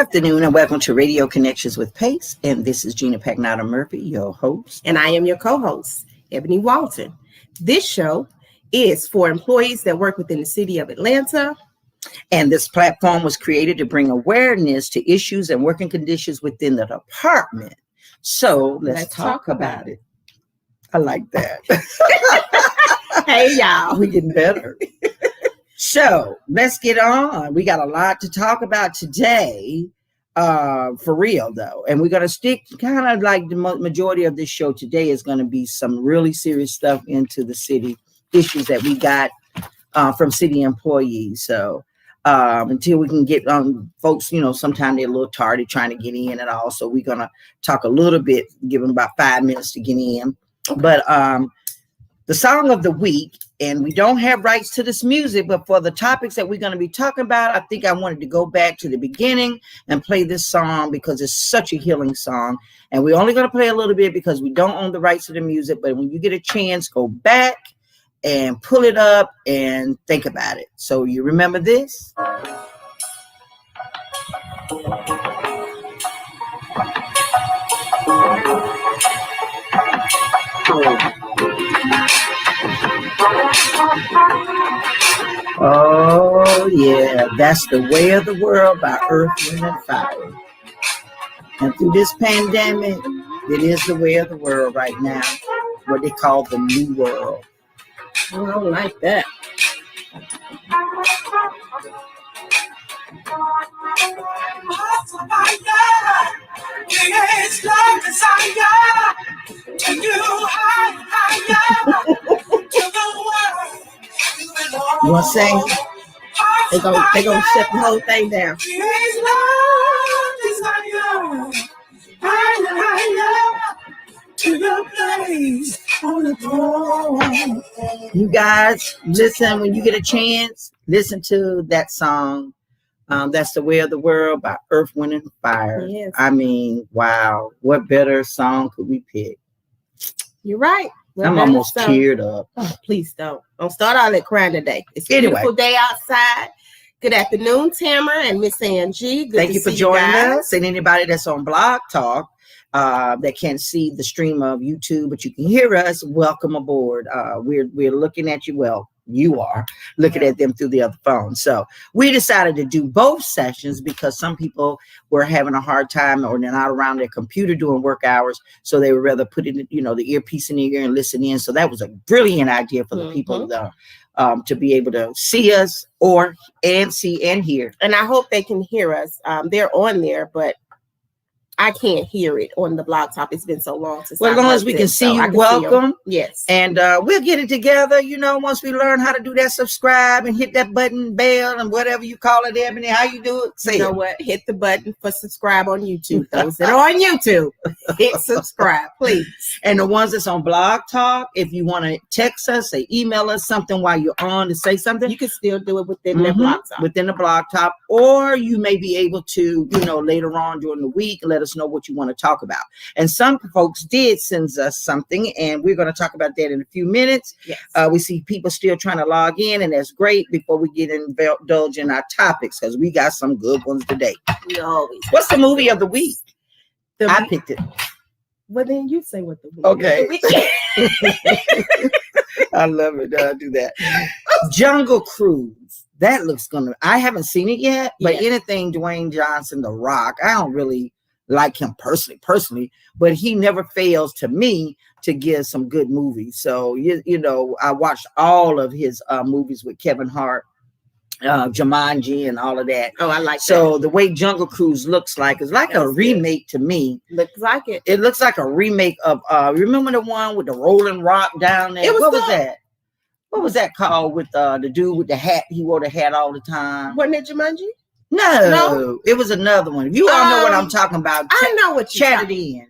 afternoon and welcome to Radio Connections with Pace. And this is Gina Pagnata Murphy, your host. And I am your co-host, Ebony Walton. This show is for employees that work within the city of Atlanta. And this platform was created to bring awareness to issues and working conditions within the department. So let's talk about it. I like that. Hey, y'all. We're getting better. So let's get on. We got a lot to talk about today, for real, though. And we're going to stick kind of like the majority of this show today is going to be some really serious stuff into the city issues that we got from city employees. So until we can get folks, sometimes they're a little tardy trying to get in and all. So we're going to talk a little bit, give them about 5 minutes to get in. But the song of the week, and we don't have rights to this music, but for the topics that we're going to be talking about, I think I wanted to go back to the beginning and play this song because it's such a healing song. And we're only going to play a little bit because we don't own the rights to the music. But when you get a chance, go back and pull it up and think about it. So you remember this? Oh, yeah, that's The Way of the World by Earth, Wind, and Fire. And through this pandemic, it is the way of the world right now, what they call the new world. I don't like that. You want to sing? They gonna shut the whole thing down. You guys, listen, when you get a chance, listen to that song. That's The Way of the World by Earth, Wind, and Fire. Yes. I mean, wow, what better song could we pick? You're right. I'm almost teared up. Oh, please don't start all that crying today. It's a Anyway. beautiful day outside. Good afternoon, Tamara and Miss Angie. Good Thank to you for see joining guys. us. And anybody that's on Blog Talk that can't see the stream of YouTube, but you can hear us, welcome aboard. We're looking at you. Well, you are looking at them through the other phone. So we decided to do both sessions because some people were having a hard time or they're not around their computer doing work hours. So they would rather put it, the earpiece in their ear and listen in. So that was a brilliant idea for the people to be able to see us and see and hear. And I hope they can hear us. They're on there, but I can't hear it on the Blog Talk. It's been so long since. Well, as long as we can see you, welcome. Yes. And we'll get it together, once we learn how to do that subscribe and hit that button, bell, and whatever you call it, Ebony. How you do it? Say you know what? Hit the button for subscribe on YouTube. Those that are on YouTube, hit subscribe, please. And the ones that's on Blog Talk, if you want to text us or email us something while you're on to say something, you can still do it within the Blog Talk. Within the Blog Talk, or you may be able to, later on during the week, let us know what you want to talk about. And some folks did send us something, and we're going to talk about that in a few minutes. Yes. We see people still trying to log in, and that's great before we get indulge in our topics, because we got some good ones today. What's the movie of the week? I picked it. Well, then you say what the movie okay. of the week. I love it. I do that. Jungle Cruise. That looks I haven't seen it yet, but anything Dwayne Johnson, The Rock, I don't really like him personally, but he never fails to me to give some good movies. So, I watched all of his movies with Kevin Hart, Jumanji and all of that. Oh, I like so that. The way Jungle Cruise looks like, it's like a remake to me. Looks like it. It looks like a remake of, remember the one with the rolling rock down there? What was that? What was that called with the dude with the hat? He wore the hat all the time. Wasn't it Jumanji? No, it was another one. You all know what I'm talking about. I know what you're chat it in.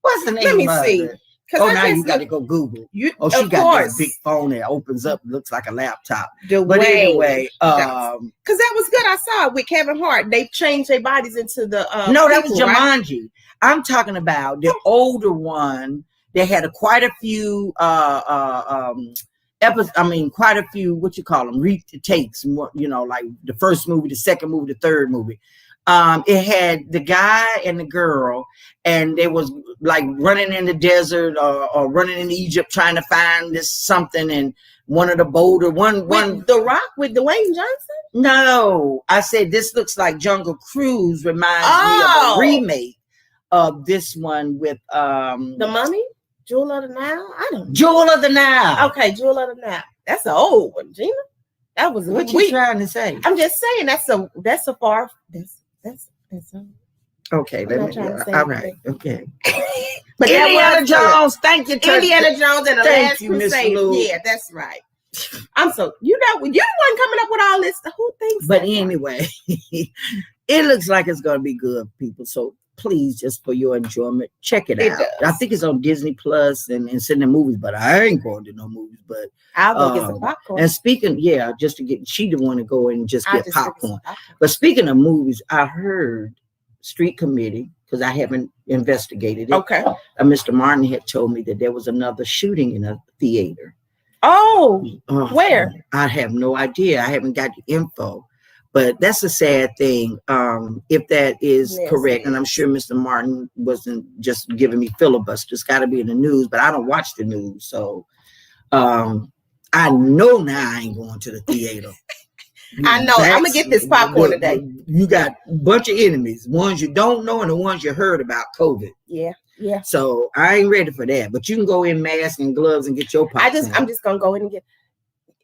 What's the name? Let me see. Oh, now you got to go Google. She got that big phone that opens up, looks like a laptop. But anyway, because that was good. I saw it with Kevin Hart. They changed their bodies into the. No, that was Jumanji. Right? I'm talking about the older one. They had quite a few quite a few, what you call them, takes, like the first movie, the second movie, the third movie. It had the guy and the girl, and they was like running in the desert or running in Egypt trying to find this something. And one of the boulder, one The Rock with Dwayne Johnson. No, I said this looks like Jungle Cruise. Reminds me of a remake of this one with The Mummy, Jewel of the Nile. I don't know. Jewel of the Nile. Okay, Jewel of the Nile. That's an old one, Gina. That was what you trying to say. I'm just saying that's a far that's okay. Let me. All right. Okay. But Indiana Jones. Thank you, Indiana Jones and the Last you, Miss Crusade. Lou. Yeah, that's right. I'm so you wasn't coming up with all this. Who thinks? But anyway, it looks like it's gonna be good, people. So please, just for your enjoyment, check it out. Does. I think it's on Disney Plus and it's in the movies, but I ain't going to no movies. But I'll go get some popcorn. And speaking, just to get, she didn't want to go and just get popcorn. But speaking of movies, I heard Street Committee, because I haven't investigated it. Okay. Mr. Martin had told me that there was another shooting in a theater. Oh, where? I have no idea. I haven't got the info. But that's a sad thing, if that is correct. And I'm sure Mr. Martin wasn't just giving me filibuster. It's got to be in the news, but I don't watch the news. So I know now I ain't going to the theater. I know. I'm going to get this popcorn today. You got a bunch of enemies, ones you don't know and the ones you heard about COVID. Yeah. Yeah. So I ain't ready for that. But you can go in mask and gloves and get your popcorn. I'm just going to go in and get.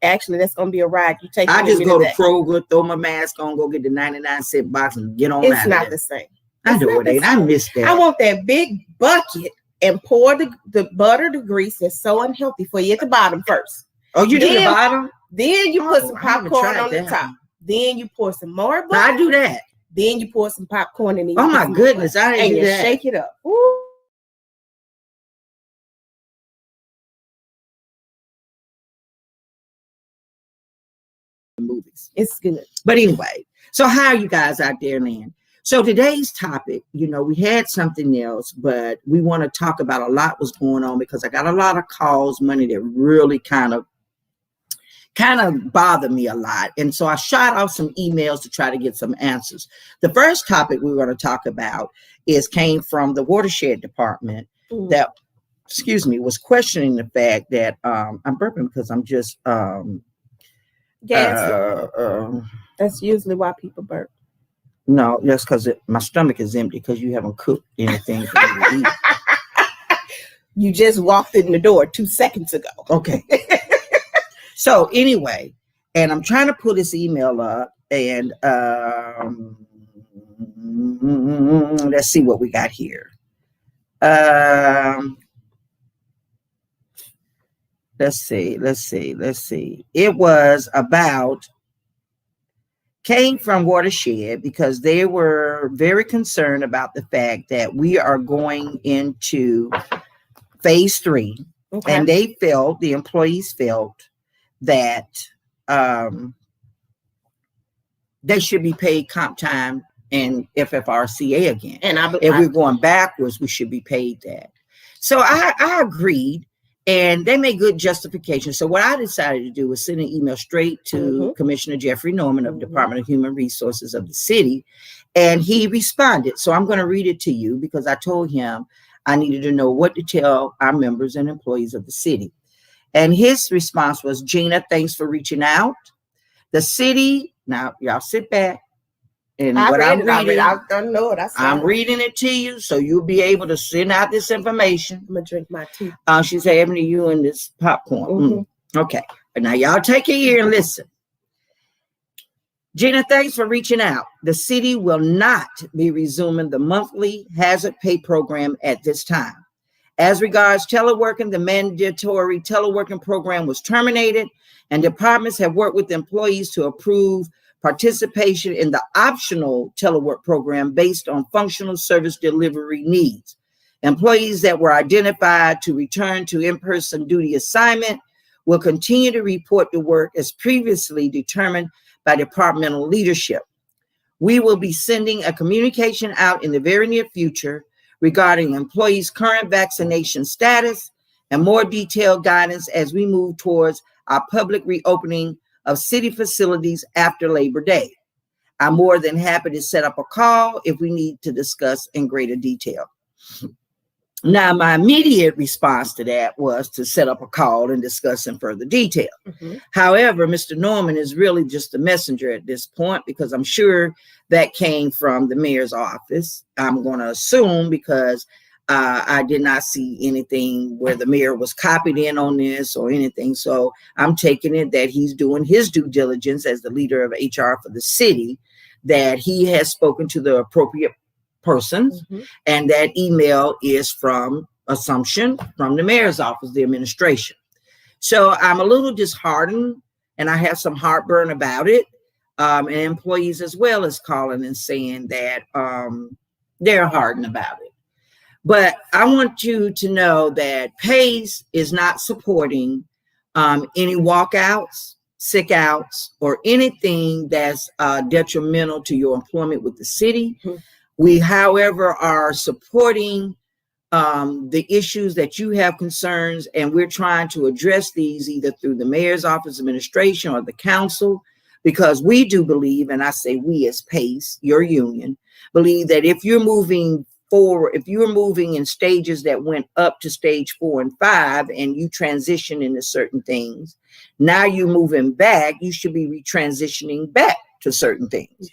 Actually, that's going to be a ride. You take. I just go to Kroger, throw my mask on, go get the 99-cent box, and get on. It's not the same. I know it ain't. I miss that. I want that big bucket and pour the butter, the grease that's so unhealthy for you at the bottom first. Oh, you do the bottom? Then you put some popcorn on the top. Then you pour some more butter. I do that. Then you pour some popcorn in. Oh my goodness! I ain't do that. Shake it up. Ooh. Movies. It's good. But anyway, so how are you guys out there, man? So today's topic, we had something else, but we want to talk about a lot was going on because I got a lot of calls, money that really kind of bothered me a lot. And so I shot out some emails to try to get some answers. The first topic we were going to talk about came from the watershed department that, was questioning the fact that I'm burping because I'm just that's usually why people burp. No, that's because my stomach is empty because you haven't cooked anything for me to eat. You just walked in the door 2 seconds ago. Okay. So anyway, and I'm trying to pull this email up and let's see what we got here. Let's see. It was came from Watershed because they were very concerned about the fact that we are going into phase 3. Okay. And the employees felt that they should be paid comp time and FFRCA again. And if we're going backwards, we should be paid that. So I agreed. And they made good justification. So what I decided to do was send an email straight to Commissioner Jeffrey Norman of the Department of Human Resources of the city. And he responded. So I'm going to read it to you because I told him I needed to know what to tell our members and employees of the city. And his response was, Gina, thanks for reaching out. The city, now y'all sit back. And I'm reading it to you, so you'll be able to send out this information. I'm gonna drink my tea. She said, Ebony, you and this popcorn. Okay. Now y'all take your ear and listen. Gina, thanks for reaching out. The city will not be resuming the monthly hazard pay program at this time. As regards teleworking, the mandatory teleworking program was terminated, and departments have worked with employees to approve participation in the optional telework program based on functional service delivery needs. Employees that were identified to return to in-person duty assignment will continue to report to work as previously determined by departmental leadership. We will be sending a communication out in the very near future regarding employees' current vaccination status and more detailed guidance as we move towards our public reopening of city facilities after Labor Day. I'm more than happy to set up a call if we need to discuss in greater detail. Now, my immediate response to that was to set up a call and discuss in further detail. However, Mr. Norman is really just a messenger at this point, because I'm sure that came from the mayor's office. I'm going to assume, because I did not see anything where the mayor was copied in on this or anything. So I'm taking it that he's doing his due diligence as the leader of HR for the city, that he has spoken to the appropriate persons, and that email is from assumption from the mayor's office, the administration. So I'm a little disheartened, and I have some heartburn about it. And employees as well as calling and saying that they're hardened about it. But I want you to know that PACE is not supporting any walkouts, sick outs, or anything that's detrimental to your employment with the city. We, however, are supporting the issues that you have concerns, and we're trying to address these either through the mayor's office, administration, or the council, because we do believe, and I say we as PACE, your union, believe that if you're moving forward, if you're moving in stages that went up to stage 4 and 5, and you transition into certain things, now you're moving back, you should be retransitioning back to certain things.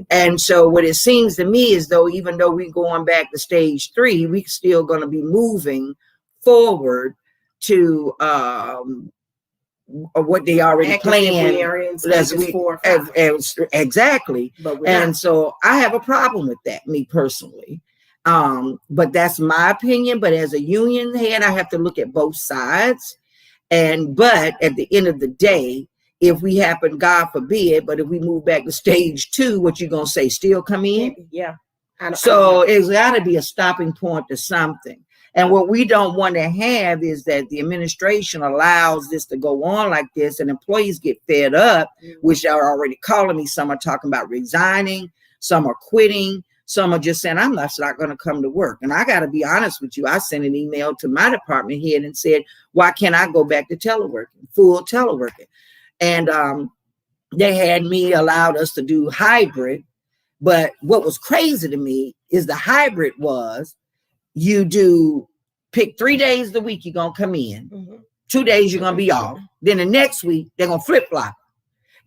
And so what it seems to me is, though, even though we're going back to stage 3, we're still going to be moving forward to what they already planned. Exactly. And so I have a problem with that, me personally. But that's my opinion. But as a union head, I have to look at both sides. But at the end of the day, if we happen, God forbid, but if we move back to stage 2, what you gonna say? Still come in? Yeah. So it's got to be a stopping point to something. And what we don't want to have is that the administration allows this to go on like this, and employees get fed up, which are already calling me. Some are talking about resigning, some are quitting, some are just saying, I'm not going to come to work. And I got to be honest with you. I sent an email to my department head and said, why can't I go back to teleworking, full teleworking? And they had me allowed us to do hybrid. But what was crazy to me is the hybrid was you do pick 3 days of the week, you're going to come in. 2 days, you're going to be off. Then the next week, they're going to flip flop.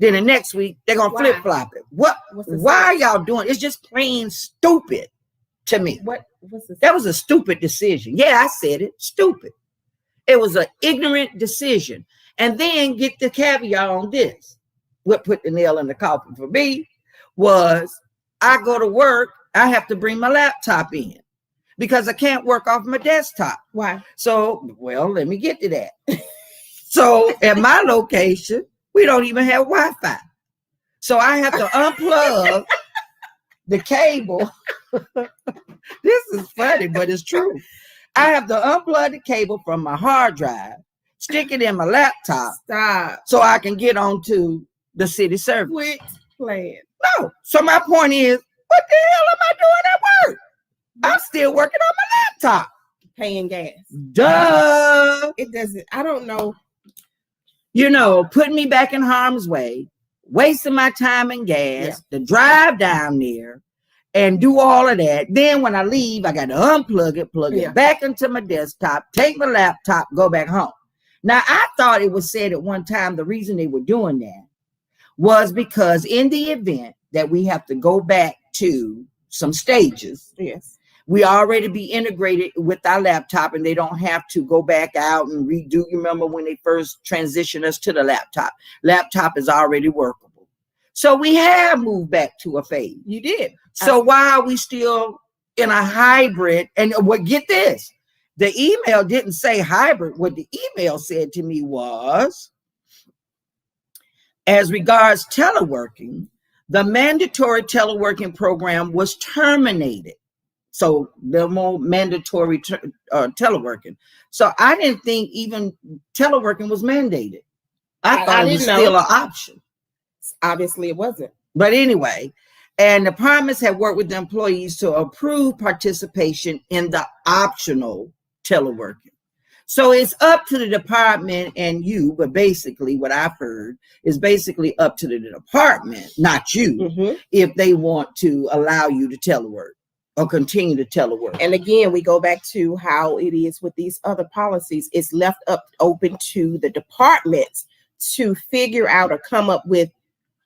Then the next week, they're going to flip flop it. Why are y'all doing? It's just plain stupid to me. That was a stupid decision. Yeah, I said it. Stupid. It was an ignorant decision. And then get the caveat on this. What put the nail in the coffin for me was I go to work, I have to bring my laptop in because I can't work off my desktop. Why? So, well, let me get to that. So at my location, we don't even have Wi-Fi. So I have to unplug the cable. This is funny, but it's true. I have to unplug the cable from my hard drive, stick it in my laptop. Stop. So I can get onto the city service. Quit playing. No. So my point is, what the hell am I doing at work? I'm still working on my laptop. Paying gas. Duh. It doesn't, I don't know. You know, putting me back in harm's way, wasting my time and gas to drive down there and do all of that. Then when I leave, I got to unplug it, plug it back into my desktop, take my laptop, go back home. Now, I thought it was said at one time the reason they were doing that was because in the event that we have to go back to some stages, we already be integrated with our laptop and they don't have to go back out and redo. You remember when they first transitioned us to the laptop? Laptop is already workable. So we have moved back to a phase. You did. So why are we still in a hybrid? And what, get this, the email didn't say hybrid. What the email said to me was, as regards teleworking, the mandatory teleworking program was terminated. So the more mandatory teleworking. So I didn't think even teleworking was mandated. I thought it was still an option. Obviously it wasn't. But anyway, and the departments have worked with the employees to approve participation in the optional teleworking. So it's up to the department and you, but basically what I've heard is basically up to the department, not you, if they want to allow you to telework or continue to telework. And again, we go back to how it is with these other policies. It's left open to the departments to figure out or come up with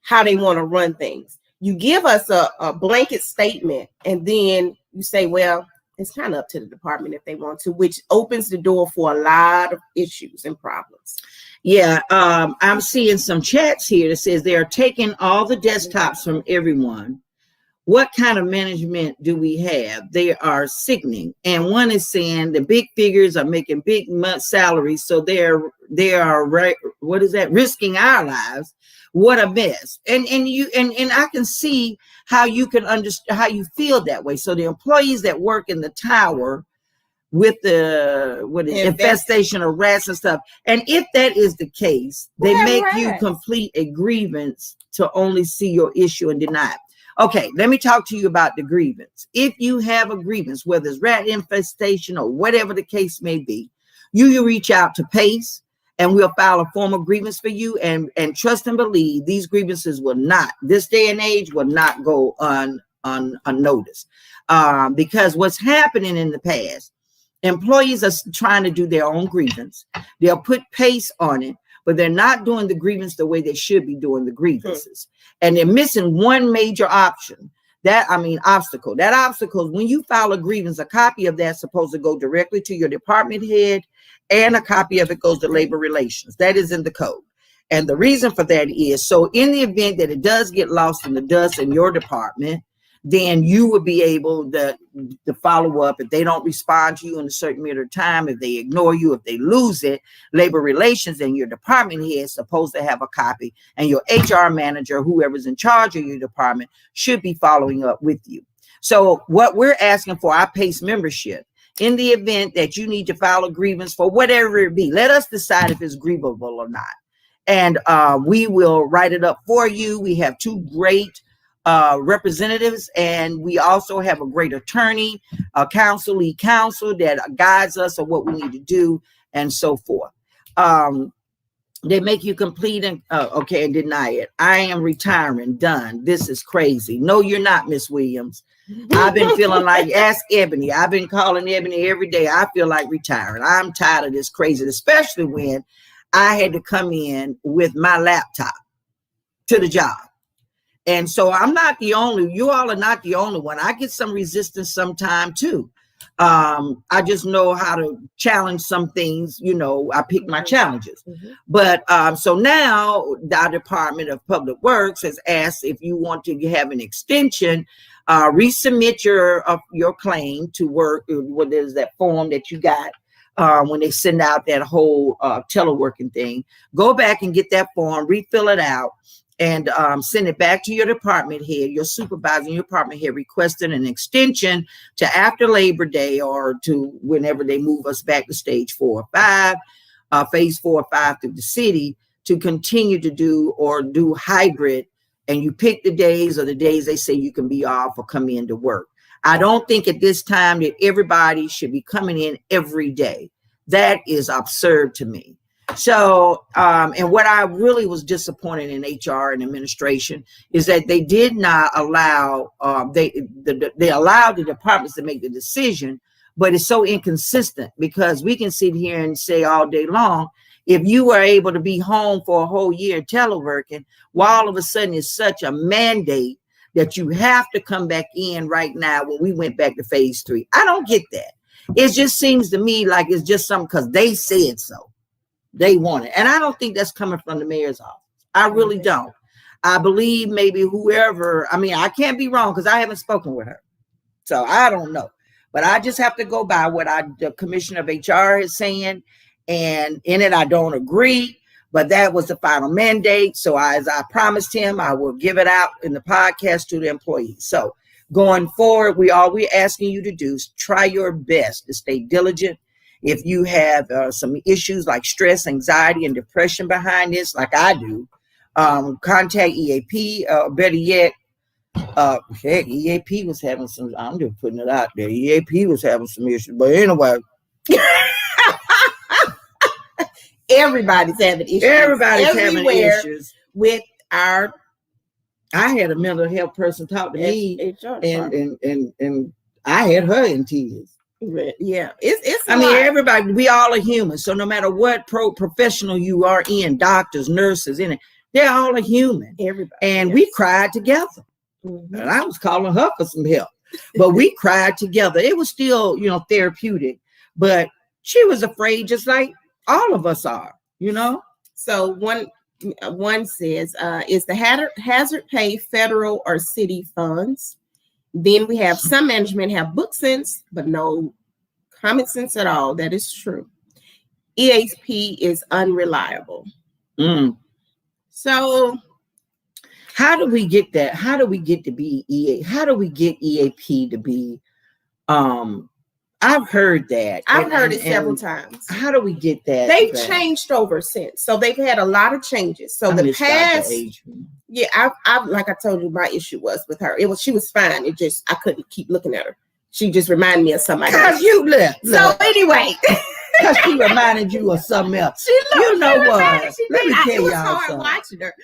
how they want to run things. You give us a blanket statement and then you say, well, it's kind of up to the department if they want to, which opens the door for a lot of issues and problems. Yeah, I'm seeing some chats here that says they are taking all the desktops from everyone. What kind of management do we have? They are sickening. And one is saying the big figures are making big month salaries, so they are what is that? Risking our lives. What a mess. And I can see how you can understand how you feel that way. So the employees that work in the tower with the infestation of rats and stuff, and if that is the case, they make you complete a grievance to only see your issue and deny it. Okay, let me talk to you about the grievance. If you have a grievance, whether it's rat infestation or whatever the case may be, you reach out to PACE and we'll file a formal grievance for you, and trust and believe these grievances will not, this day and age, will not go unnoticed. Because what's happening in the past, employees are trying to do their own grievance. They'll put PACE on it, but they're not doing the grievance the way they should be doing the grievances. And they're missing one major obstacle. That obstacle is when you file a grievance, a copy of that's supposed to go directly to your department head, and a copy of it goes to labor relations. That is in the code. And the reason for that is, so in the event that it does get lost in the dust in your department, then you would be able to follow up. If they don't respond to you in a certain period of time, if they ignore you, if they lose it, labor relations and your department head is supposed to have a copy, and your HR manager, whoever's in charge of your department, should be following up with you. So what we're asking for, our PACE membership, in the event that you need to file a grievance for whatever it be, let us decide if it's grievable or not. And we will write it up for you. We have two great representatives, and we also have a great attorney, lead counsel that guides us on what we need to do and so forth. They make you complete and deny it. I am retiring. Done. This is crazy. No, you're not, Miss Williams. I've been feeling like, ask Ebony. I've been calling Ebony every day. I feel like retiring. I'm tired of this crazy, especially when I had to come in with my laptop to the job. And so I'm not the only, you all are not the only one. I get some resistance sometime too. I just know how to challenge some things, I pick my challenges. But so now the Department of Public Works has asked if you want to have an extension, resubmit your claim to work. What is that form that you got when they send out that whole teleworking thing? Go back and get that form, refill it out, and send it back to your department head, your supervisor, and your department head requesting an extension to after Labor Day or to whenever they move us back to stage 4 or 5, phase 4 or 5 through the city, to continue to do hybrid. And you pick the days or the days they say you can be off or come in to work. I don't think at this time that everybody should be coming in every day. That is absurd to me. So, and what I really was disappointed in HR and administration is that they did not allow, they allowed the departments to make the decision, but it's so inconsistent because we can sit here and say all day long, if you were able to be home for a whole year teleworking, while all of a sudden it's such a mandate that you have to come back in right now when we went back to phase 3. I don't get that. It just seems to me like it's just something because they said so. They want it. And I don't think that's coming from the mayor's office. I really don't. I believe maybe whoever, I can't be wrong because I haven't spoken with her. So I don't know. But I just have to go by what the commissioner of HR is saying. And in it, I don't agree. But that was the final mandate. So as I promised him, I will give it out in the podcast to the employees. So going forward, all we're asking you to do is try your best to stay diligent. If you have some issues like stress, anxiety, and depression behind this, like I do, contact EAP. Better yet, EAP was having some, I'm just putting it out there. EAP was having some issues. But anyway, Everybody's having issues. Everybody's having everywhere issues. with our. I had a mental health person talk to me, HR and I had her in tears. Yeah, it's. I mean, everybody. We all are human. So no matter what professional you are in, doctors, nurses, in it, they're all a human. Everybody, and we cried together. Mm-hmm. And I was calling her for some help, but we cried together. It was still, therapeutic, but she was afraid, just like all of us are. So one says, is the hazard pay federal or city funds? Then we have some management have book sense, but no common sense at all. That is true. EAP is unreliable. So how do we get that? How do we get to be EA? How do we get EAP to be? I've heard that. I've heard it several times. How do we get that? They've changed over since. So they've had a lot of changes. So the past, I like I told you, my issue was with her. She was fine. It just I couldn't keep looking at her. She just reminded me of somebody. Because you left. So anyway, because she reminded you of something else. Let me tell y'all something. Watching her,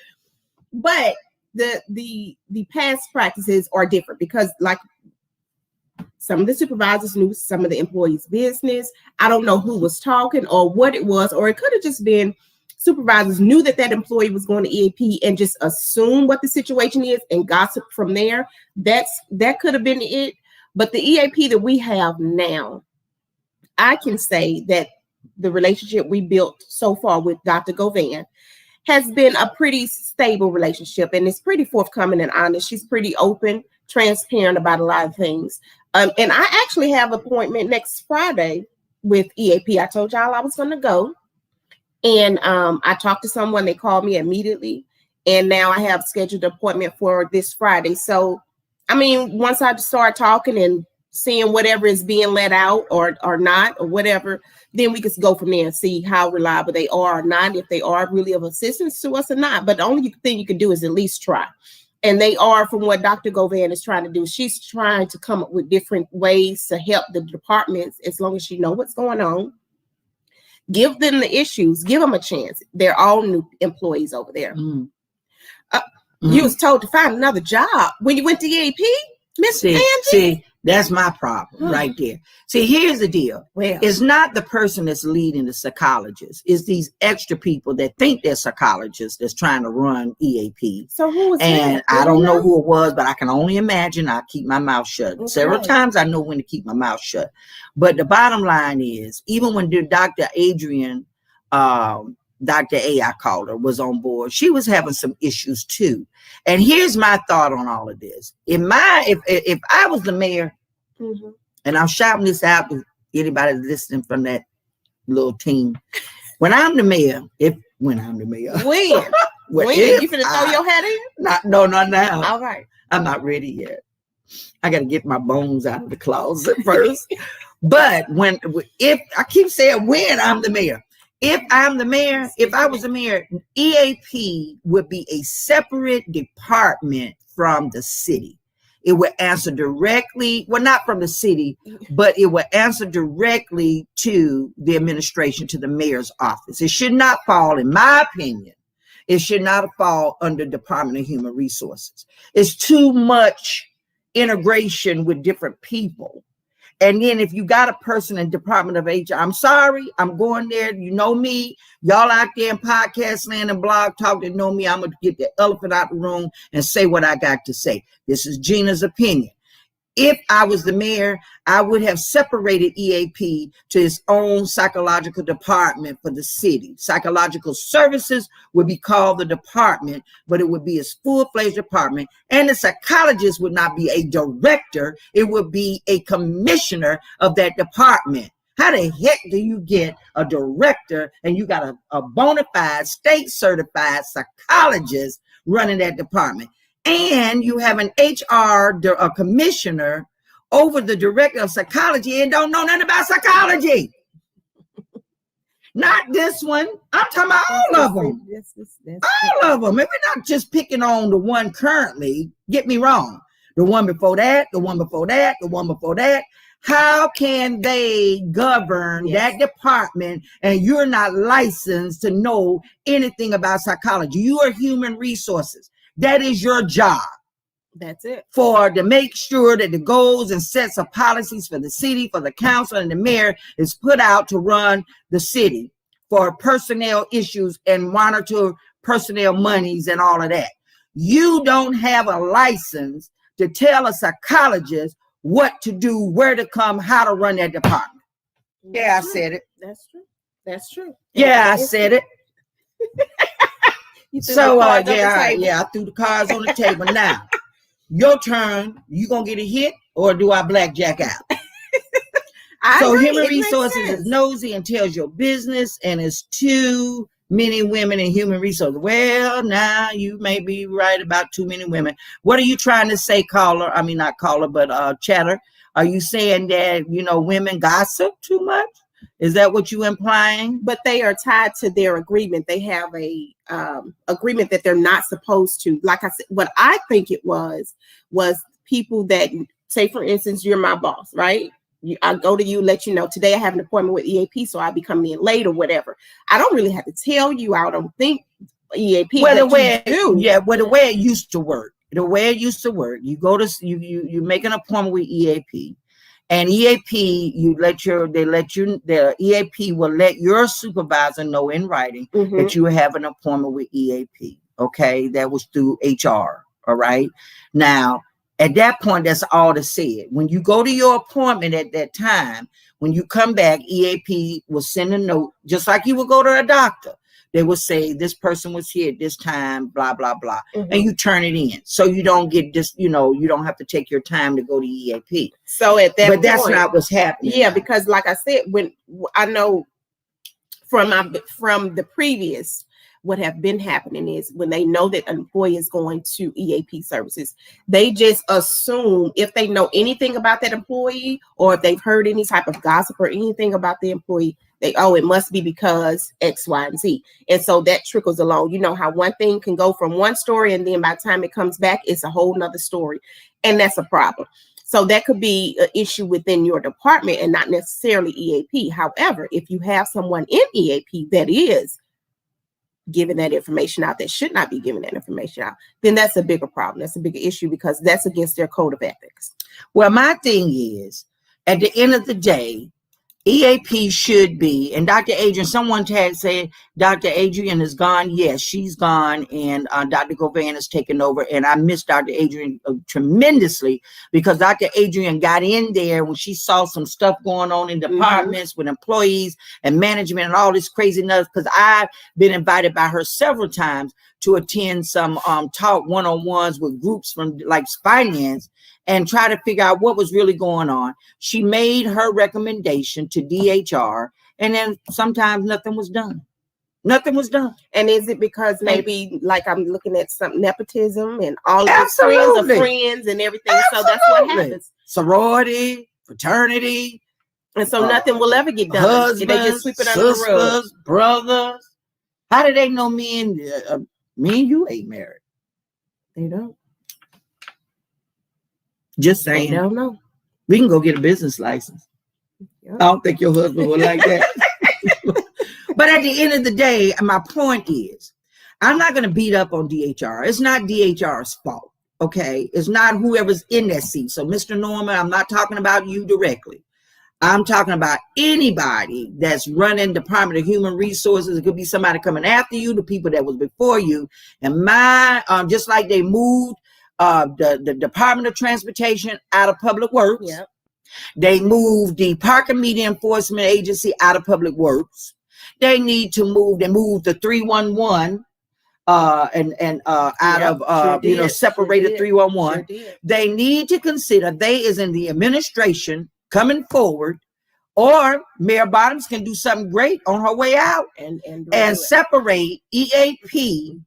but the past practices are different because like. Some of the supervisors knew some of the employees' business. I don't know who was talking or what it was, or it could have just been supervisors knew that employee was going to EAP and just assume what the situation is and gossip from there. That could have been it. But the EAP that we have now, I can say that the relationship we built so far with Dr. Govan has been a pretty stable relationship, and it's pretty forthcoming and honest. She's pretty open, transparent about a lot of things. And I actually have an appointment next Friday with EAP. I told y'all I was going to go. And I talked to someone. They called me immediately. And now I have scheduled an appointment for this Friday. So, I mean, once I start talking and seeing whatever is being let out or not or whatever, then we can go from there and see how reliable they are or not, if they are really of assistance to us or not. But the only thing you can do is at least try. And they are, from what Dr. Govan is trying to do, she's trying to come up with different ways to help the departments as long as she knows what's going on. Give them the issues. Give them a chance. They're all new employees over there. You was told to find another job when you went to EAP, Miss Angie? See, that's my problem right there. See, here's the deal. Well, it's not the person that's leading the psychologist. It's these extra people that think they're psychologists that's trying to run EAP. So who was and that? I don't know who it was, but I can only imagine. I keep my mouth shut. Okay. Several times I know when to keep my mouth shut. But the bottom line is, even when Dr. Adrian, Dr. A, I called her, was on board, she was having some issues too. And here's my thought on all of this. If I was the mayor, and I'm shouting this out to anybody listening from that little team, when I'm the mayor, when I'm the mayor. When you finna throw your hat in? Not now. All right. I'm not ready yet. I got to get my bones out of the closet first. But if I keep saying when I'm the mayor, if I'm the mayor, if I was the mayor, EAP would be a separate department from the city. It would answer directly, well, not from the city, but it would answer directly to the administration, to the mayor's office. It should not fall, in my opinion, it should not fall under Department of Human Resources. It's too much integration with different people. And then if you got a person in Department of HR, I'm sorry, I'm going there. You know me. Y'all out there in podcast land and blog talk that know me, I'm going to get the elephant out the room and say what I got to say. This is Gina's opinion. If I was the mayor, I would have separated EAP to its own psychological department for the city. Psychological services would be called the department, but it would be a full-fledged department. And the psychologist would not be a director. It would be a commissioner of that department. How the heck do you get a director and you got a bona fide, state-certified psychologist running that department? And you have an HR commissioner over the director of psychology and don't know nothing about psychology. Not this one. I'm talking about all of them. All of them. And we're not just picking on the one currently. Get me wrong. The one before that, the one before that, the one before that. How can they govern that department and you're not licensed to know anything about psychology? You are human resources. That is your job. That's it. To make sure that the goals and sets of policies for the city, for the council, and the mayor is put out to run the city for personnel issues and monitor personnel monies and all of that. You don't have a license to tell a psychologist what to do, where to come, how to run that department. I said it. That's true. That's true. Yeah, I said it. So I threw the cards on the table. Now, your turn. You gonna get a hit, or do I blackjack out? So human resources is nosy and tells your business, and it's too many women in human resources. Well, now you may be right about too many women. What are you trying to say, caller? I mean, not caller, but chatter. Are you saying that, women gossip too much? Is that what you implying? But they are tied to their agreement. They have a agreement that they're not supposed to. Like I said, what I think it was people that say, for instance, you're my boss, right? I go to you, let you know today I have an appointment with EAP, so I'll be coming in late or whatever. I don't really have to tell you. I don't think EAP. Well, the way it used to work. You go to you make an appointment with EAP, and EAP the EAP will let your supervisor know in writing that you have an appointment with EAP. Okay, that was through HR. All right, now. At that point, that's all that's said. When you go to your appointment at that time, when you come back, EAP will send a note, just like you would go to a doctor. They will say, this person was here at this time, blah, blah, blah. And you turn it in. So you don't get this, you don't have to take your time to go to EAP. So at that point, that's not what's happening. Yeah, because like I said, when I know from the previous, what have been happening is when they know that an employee is going to EAP services, they just assume if they know anything about that employee or if they've heard any type of gossip or anything about the employee, it must be because X, Y, and Z. And so that trickles along. You know how one thing can go from one story and then by the time it comes back, it's a whole nother story. And that's a problem. So that could be an issue within your department and not necessarily EAP. However, if you have someone in EAP that is giving that information out that should not be giving that information out, then that's a bigger problem. That's a bigger issue because that's against their code of ethics. Well, my thing is, at the end of the day, EAP should be, and Dr. Adrian, someone said Dr. Adrian is gone. Yes, she's gone, and Dr. Govan is taken over. And I miss Dr. Adrian tremendously because Dr. Adrian got in there when she saw some stuff going on in departments with employees and management and all this craziness. Because I've been invited by her several times to attend some talk one-on-ones with groups from like finance and try to figure out what was really going on. She made her recommendation to DHR, and then sometimes nothing was done. Nothing was done. And is it because maybe like I'm looking at some nepotism and all of the friends of friends and everything? Absolutely. So that's what happens. Sorority, fraternity. And so nothing will ever get done. Husbands, they just sweep it under the rug. Brothers. How do they know me and you ain't married? They don't. Just saying. They don't know. We can go get a business license. Yep. I don't think your husband would like that. But at the end of the day, my point is, I'm not going to beat up on DHR. It's not DHR's fault. Okay. It's not whoever's in that seat. So Mr. Norman, I'm not talking about you directly. I'm talking about anybody that's running Department of Human Resources. It could be somebody coming after you, the people that was before you. And just like they moved the Department of Transportation out of Public Works. Yep. They moved the Park and Media Enforcement Agency out of Public Works. They need to move. They moved the 311 separated 311. They need to consider they is in the administration coming forward, or Mayor Bottoms can do something great on her way out and separate EAP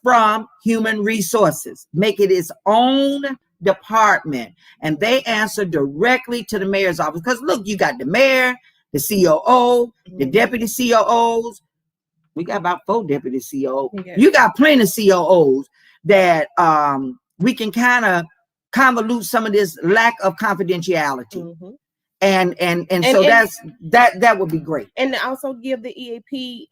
from Human Resources, make it its own department, and they answer directly to the mayor's office. Because look, you got the mayor, the COO, the deputy COOs. We got about 4 deputy COOs. Yeah. You got plenty of COOs that we can kind of convolute some of this lack of confidentiality. And so that would be great. And also give the EAP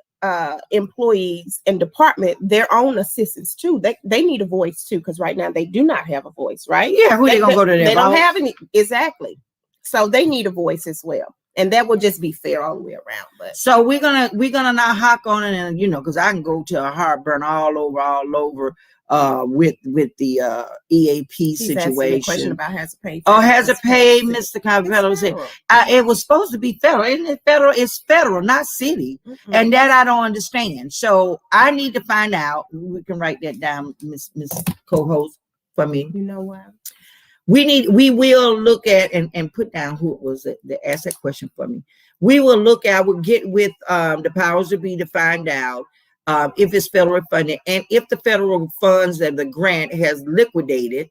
employees and department their own assistants too. They need a voice too, because right now they do not have a voice, right? Yeah, who they gonna go to their They don't boss? have any, exactly. So they need a voice as well. And that will just be fair all the way around. But so we're gonna now hop on it, and because I can go to a heartburn all over with the EAP he's situation. asking a question about has it paid. Oh, has it paid, Mr. Convelo said. It was supposed to be federal, isn't it? Federal, it's federal, not city. Mm-hmm. And that I don't understand. So I need to find out. We can write that down, Miss Co-host, for me. You know what? We will look at and put down who it was that asked that question for me. We will look at, we'll get with the powers to be to find out if it's federal funding, and if the federal funds that the grant has liquidated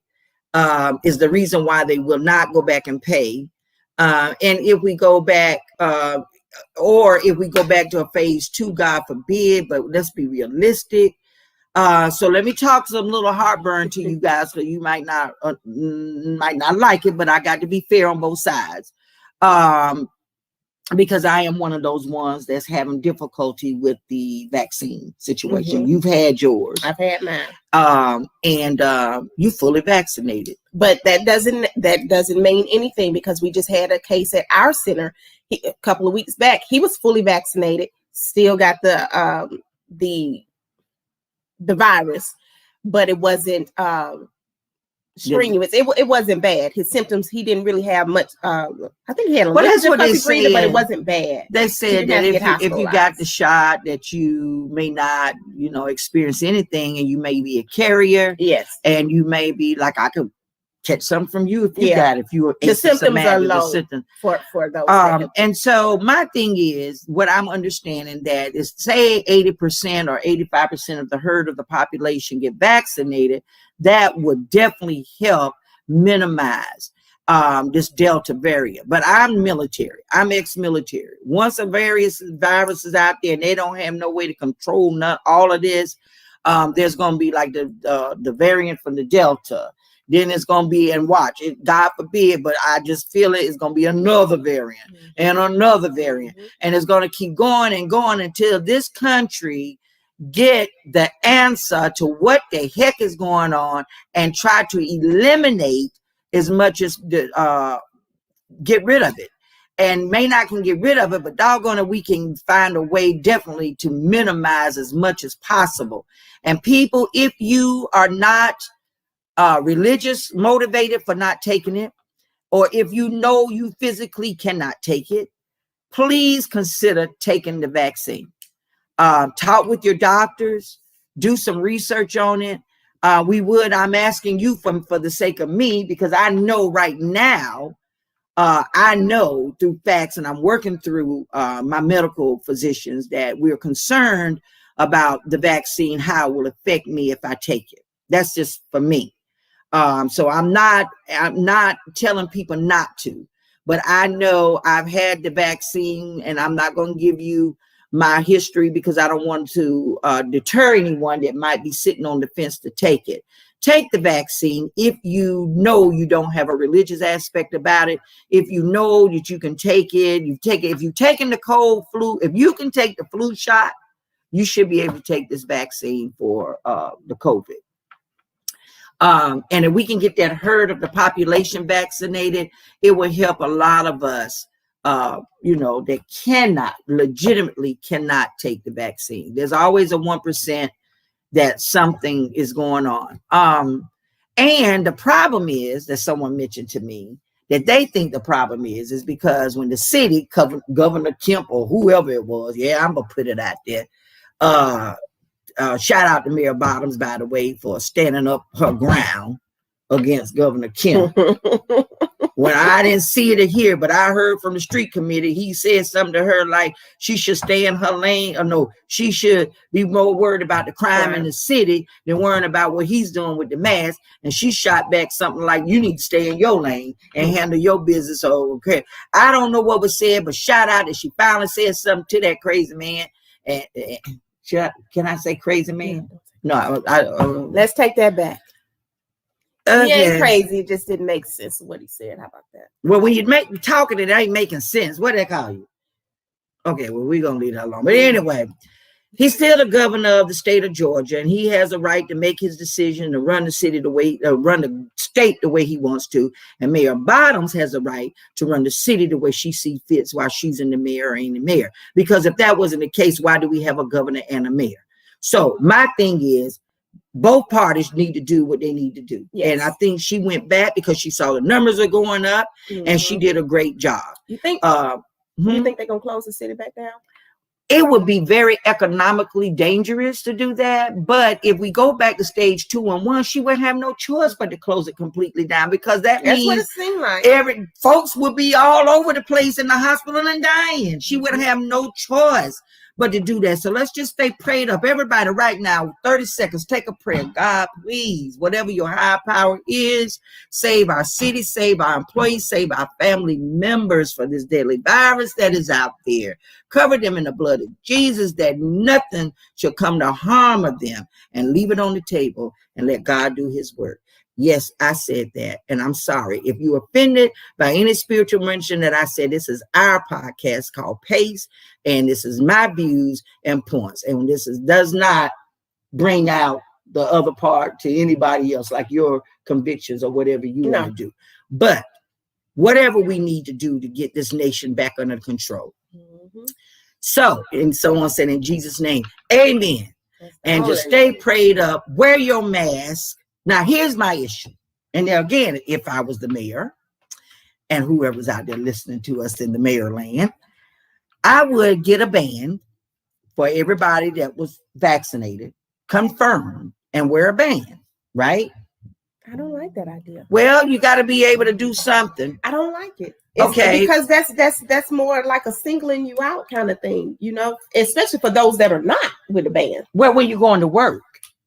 is the reason why they will not go back and pay. And if we go back, or if we go back to a phase 2, God forbid, but let's be realistic. So let me talk some little heartburn to you guys, because you might not like it, but I got to be fair on both sides. Because I am one of those ones that's having difficulty with the vaccine situation. Mm-hmm. You've had yours. I've had mine. And you fully vaccinated. But that doesn't mean anything, because we just had a case at our center a couple of weeks back. He was fully vaccinated, still got the virus, but it wasn't strenuous. It wasn't bad. His symptoms, he didn't really have much. I think he had a little that's what they breather, said. but it wasn't bad. They said that if you got the shot, that you may not, experience anything, and you may be a carrier. Yes, and you may be like, I could catch some from you if you got, if you were the symptoms are low for those. And so my thing is, what I'm understanding that is, say 80% or 85% of the herd of the population get vaccinated, that would definitely help minimize this Delta variant. But I'm military. I'm ex-military. Once a virus is out there and they don't have no way to control all of this, there's going to be like the variant from the Delta. Then it's going to be, and watch it, God forbid, but I just feel it's going to be another variant and another variant. And it's going to keep going and going until this country get the answer to what the heck is going on, and try to eliminate as much as get rid of it. And may not can get rid of it, but doggone it, we can find a way definitely to minimize as much as possible. And people, if you are not religious motivated for not taking it, or if you physically cannot take it, please consider taking the vaccine. Talk with your doctors, do some research on it. I'm asking you for the sake of me, because I know right now, I know through facts, and I'm working through my medical physicians, that we're concerned about the vaccine, how it will affect me if I take it. That's just for me. So I'm not telling people not to, but I know I've had the vaccine, and I'm not going to give you my history, because I don't want to deter anyone that might be sitting on the fence to take it. Take the vaccine if you know you don't have a religious aspect about it. If you know that you can take it, you take it. If you've taken the cold flu, if you can take the flu shot, you should be able to take this vaccine for the COVID. And if we can get that herd of the population vaccinated, it will help a lot of us, that legitimately cannot take the vaccine. There's always a 1% that something is going on. And the problem is that someone mentioned to me that they think the problem is because when the city, Governor Kemp or whoever it was, I'm going to put it out there, shout out to Mayor Bottoms, by the way, for standing up her ground against Governor Kemp. When I didn't see it or hear, but I heard from the street committee, he said something to her like she should stay in her lane, or no, she should be more worried about the crime in the city than worrying about what he's doing with the mask. And she shot back something like, you need to stay in your lane and handle your business. So, okay, I don't know what was said, but shout out that she finally said something to that crazy man. And can I say crazy man? No, let's take that back. ain't Okay. crazy. It just didn't make sense what he said. How about that? Well, when you make talking, it ain't making sense. What they call you? Okay, well, we're gonna leave that alone. But anyway, he's still the governor of the state of Georgia, and he has a right to make his decision to run the city the way, run the state the way he wants to. And Mayor Bottoms has a right to run the city the way she sees fits while she's in the mayor or ain't the mayor. Because if that wasn't the case, why do we have a governor and a mayor? So my thing is, both parties need to do what they need to do. Yes. And I think she went back because she saw the numbers are going up, and she did a great job. You think? You think they're gonna close the city back down? It would be very economically dangerous to do that. But if we go back to stage 2 and 1, she would have no choice but to close it completely down, because that's what it seemed like. Every folks would be all over the place in the hospital and dying. She would have no choice but to do that. So let's just stay prayed up. Everybody right now, 30 seconds, take a prayer. God, please, whatever your high power is, save our city, save our employees, save our family members for this deadly virus that is out there. Cover them in the blood of Jesus, that nothing shall come to harm of them, and leave it on the table and let God do his work. Yes, I said that, and I'm sorry. If you're offended by any spiritual mention that I said, this is our podcast called Pace, and this is my views and points. And this does not bring out the other part to anybody else, like your convictions or whatever you want to do. But whatever we need to do to get this nation back under control. So, and someone said in Jesus' name, amen. And just stay prayed up, wear your mask. Now, here's my issue. And now, again, if I was the mayor and whoever's out there listening to us in the mayor land, I would get a band for everybody that was vaccinated, confirmed, and wear a band, right? I don't like that idea. Well, you got to be able to do something. I don't like it. Okay. Because that's more like a singling you out kind of thing, you know, especially for those that are not with a band. Well, when you're going to work.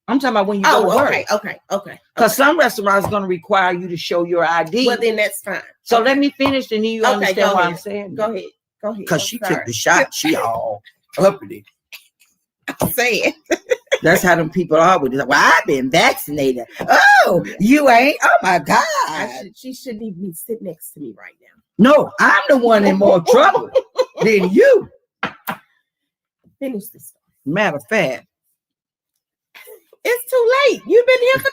I'm talking about when you go to work. Okay. Because some restaurants are going to require you to show your ID. Well, then that's fine. So let me finish, and then you understand what I'm saying. Go ahead. Because she took the shot. She all uppity. I'm saying. That's how them people are with it. Well, I've been vaccinated. Oh, you ain't? Oh, my God. She shouldn't even be sitting next to me right now. No, I'm the one in more trouble than you. Finish this. Matter of fact. It's too late. You've been here for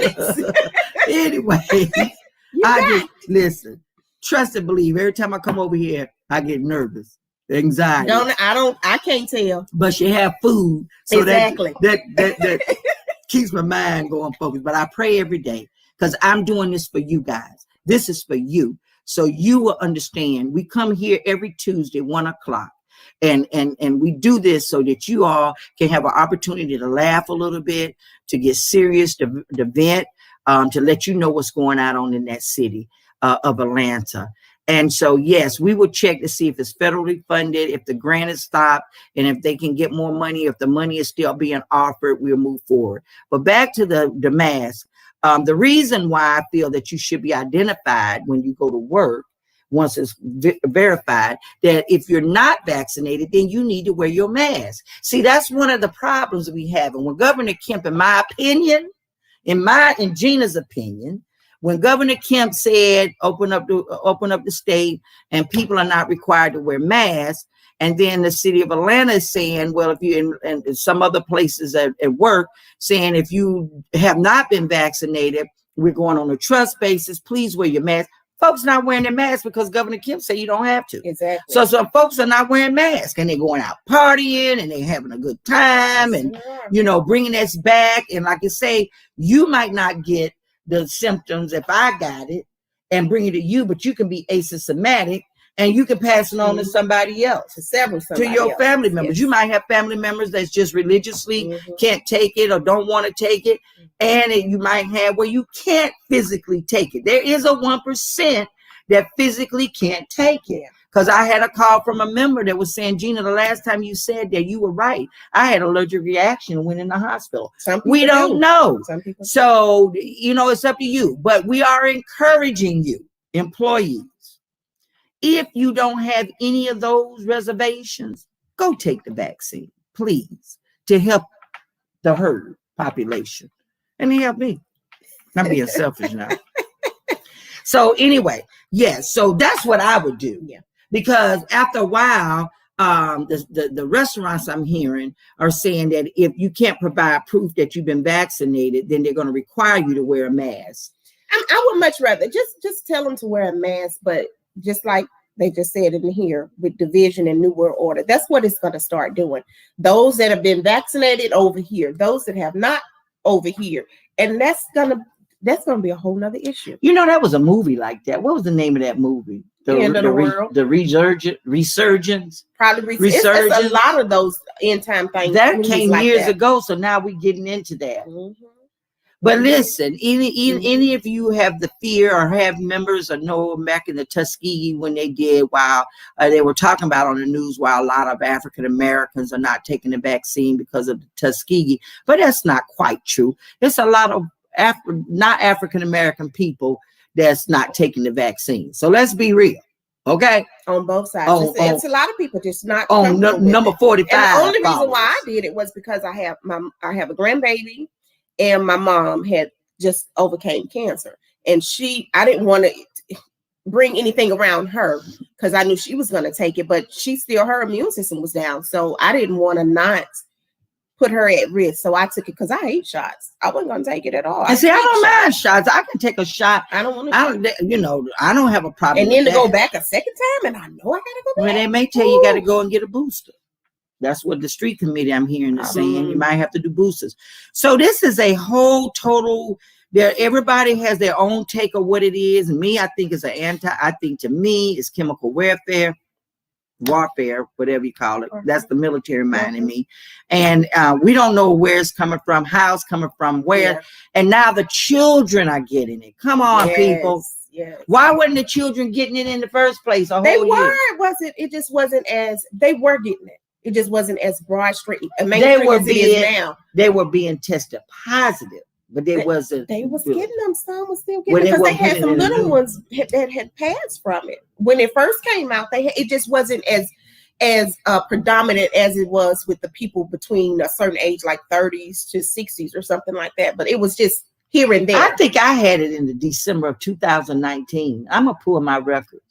30 minutes. Anyway, listen, trust and believe. Every time I come over here, I get nervous, anxiety. I can't tell. But she have food, so exactly. that keeps my mind going focused. But I pray every day, because I'm doing this for you guys. This is for you, so you will understand. We come here every Tuesday, 1:00. And we do this so that you all can have an opportunity to laugh a little bit, to get serious, to vent, to let you know what's going on in that city of Atlanta. And so, yes, we will check to see if it's federally funded, if the grant is stopped, and if they can get more money. If the money is still being offered, we'll move forward. But back to the mask. The reason why I feel that you should be identified when you go to work, once it's verified, that if you're not vaccinated, then you need to wear your mask. See, that's one of the problems we have. And when Governor Kemp, in my opinion, in Gina's opinion, when Governor Kemp said open up the state and people are not required to wear masks, and then the city of Atlanta is saying, well, if you and some other places at work saying, if you have not been vaccinated, we're going on a trust basis, please wear your mask. Folks not wearing their masks because Governor Kemp said you don't have to. Exactly. So some folks are not wearing masks, and they're going out partying, and they're having a good time, and bringing us back. And like I say, you might not get the symptoms if I got it and bring it to you, but you can be asymptomatic, and you can pass it on to somebody else, to your family members. Yes. You might have family members that's just religiously can't take it or don't want to take it. And you might have where you can't physically take it. There is a 1% that physically can't take it. Because I had a call from a member that was saying, Gina, the last time you said that, you were right. I had an allergic reaction and went in the hospital. We don't know. So, it's up to you. But we are encouraging you, employees. If you don't have any of those reservations, go take the vaccine, please, to help the herd population and help me. I'm being selfish now. So anyway, yes. So that's what I would do. Yeah. Because after a while, the restaurants I'm hearing are saying that if you can't provide proof that you've been vaccinated, then they're going to require you to wear a mask. I would much rather just tell them to wear a mask, but just like they just said in here with division and New World Order, that's what it's going to start doing. Those that have been vaccinated over here, those that have not over here, and that's gonna be a whole nother issue. You know, that was a movie like that. What was the name of that movie? The End of the World. The Resurgence. Probably Resurgence. It's a lot of those end time things. That came like years ago, so now we're getting into that. Mm-hmm. But listen, any of you have the fear or have members or know back in the Tuskegee when they did, while they were talking about on the news, while a lot of African Americans are not taking the vaccine because of the Tuskegee, but that's not quite true. There's a lot of not African American people that's not taking the vaccine. So let's be real, okay? On both sides, it's a lot of people just not on number 45. And the only reason why I did it was because I have a grandbaby. And my mom had just overcame cancer, and I didn't want to bring anything around her because I knew she was going to take it, but her immune system was down. So I didn't want to not put her at risk. So I took it because I hate shots. I wasn't going to take it at all. And see, I don't mind shots. I can take a shot. I don't want to. I don't have a problem. And then to go back a second time, and I know I got to go back. Well, they may tell you got to go and get a booster. That's what the street committee I'm hearing is saying. You might have to do boosters. So this is a whole total. Everybody has their own take of what it is. And me, I think it's I think to me, it's chemical warfare, whatever you call it. That's the military mind in me. And we don't know where it's coming from, how it's coming from, where. Yeah. And now the children are getting it. Come on, people. Yes. Why wasn't the children getting it in the first place? It just wasn't as they were getting it. It just wasn't as broad straight. They were being tested positive, but they wasn't. They was getting them. Some was still getting because they had some little ones that had passed from it when it first came out. It just wasn't as predominant as it was with the people between a certain age, like 30s to 60s or something like that. But it was just here and there. I think I had it in the December of 2019. I'm gonna pull my records.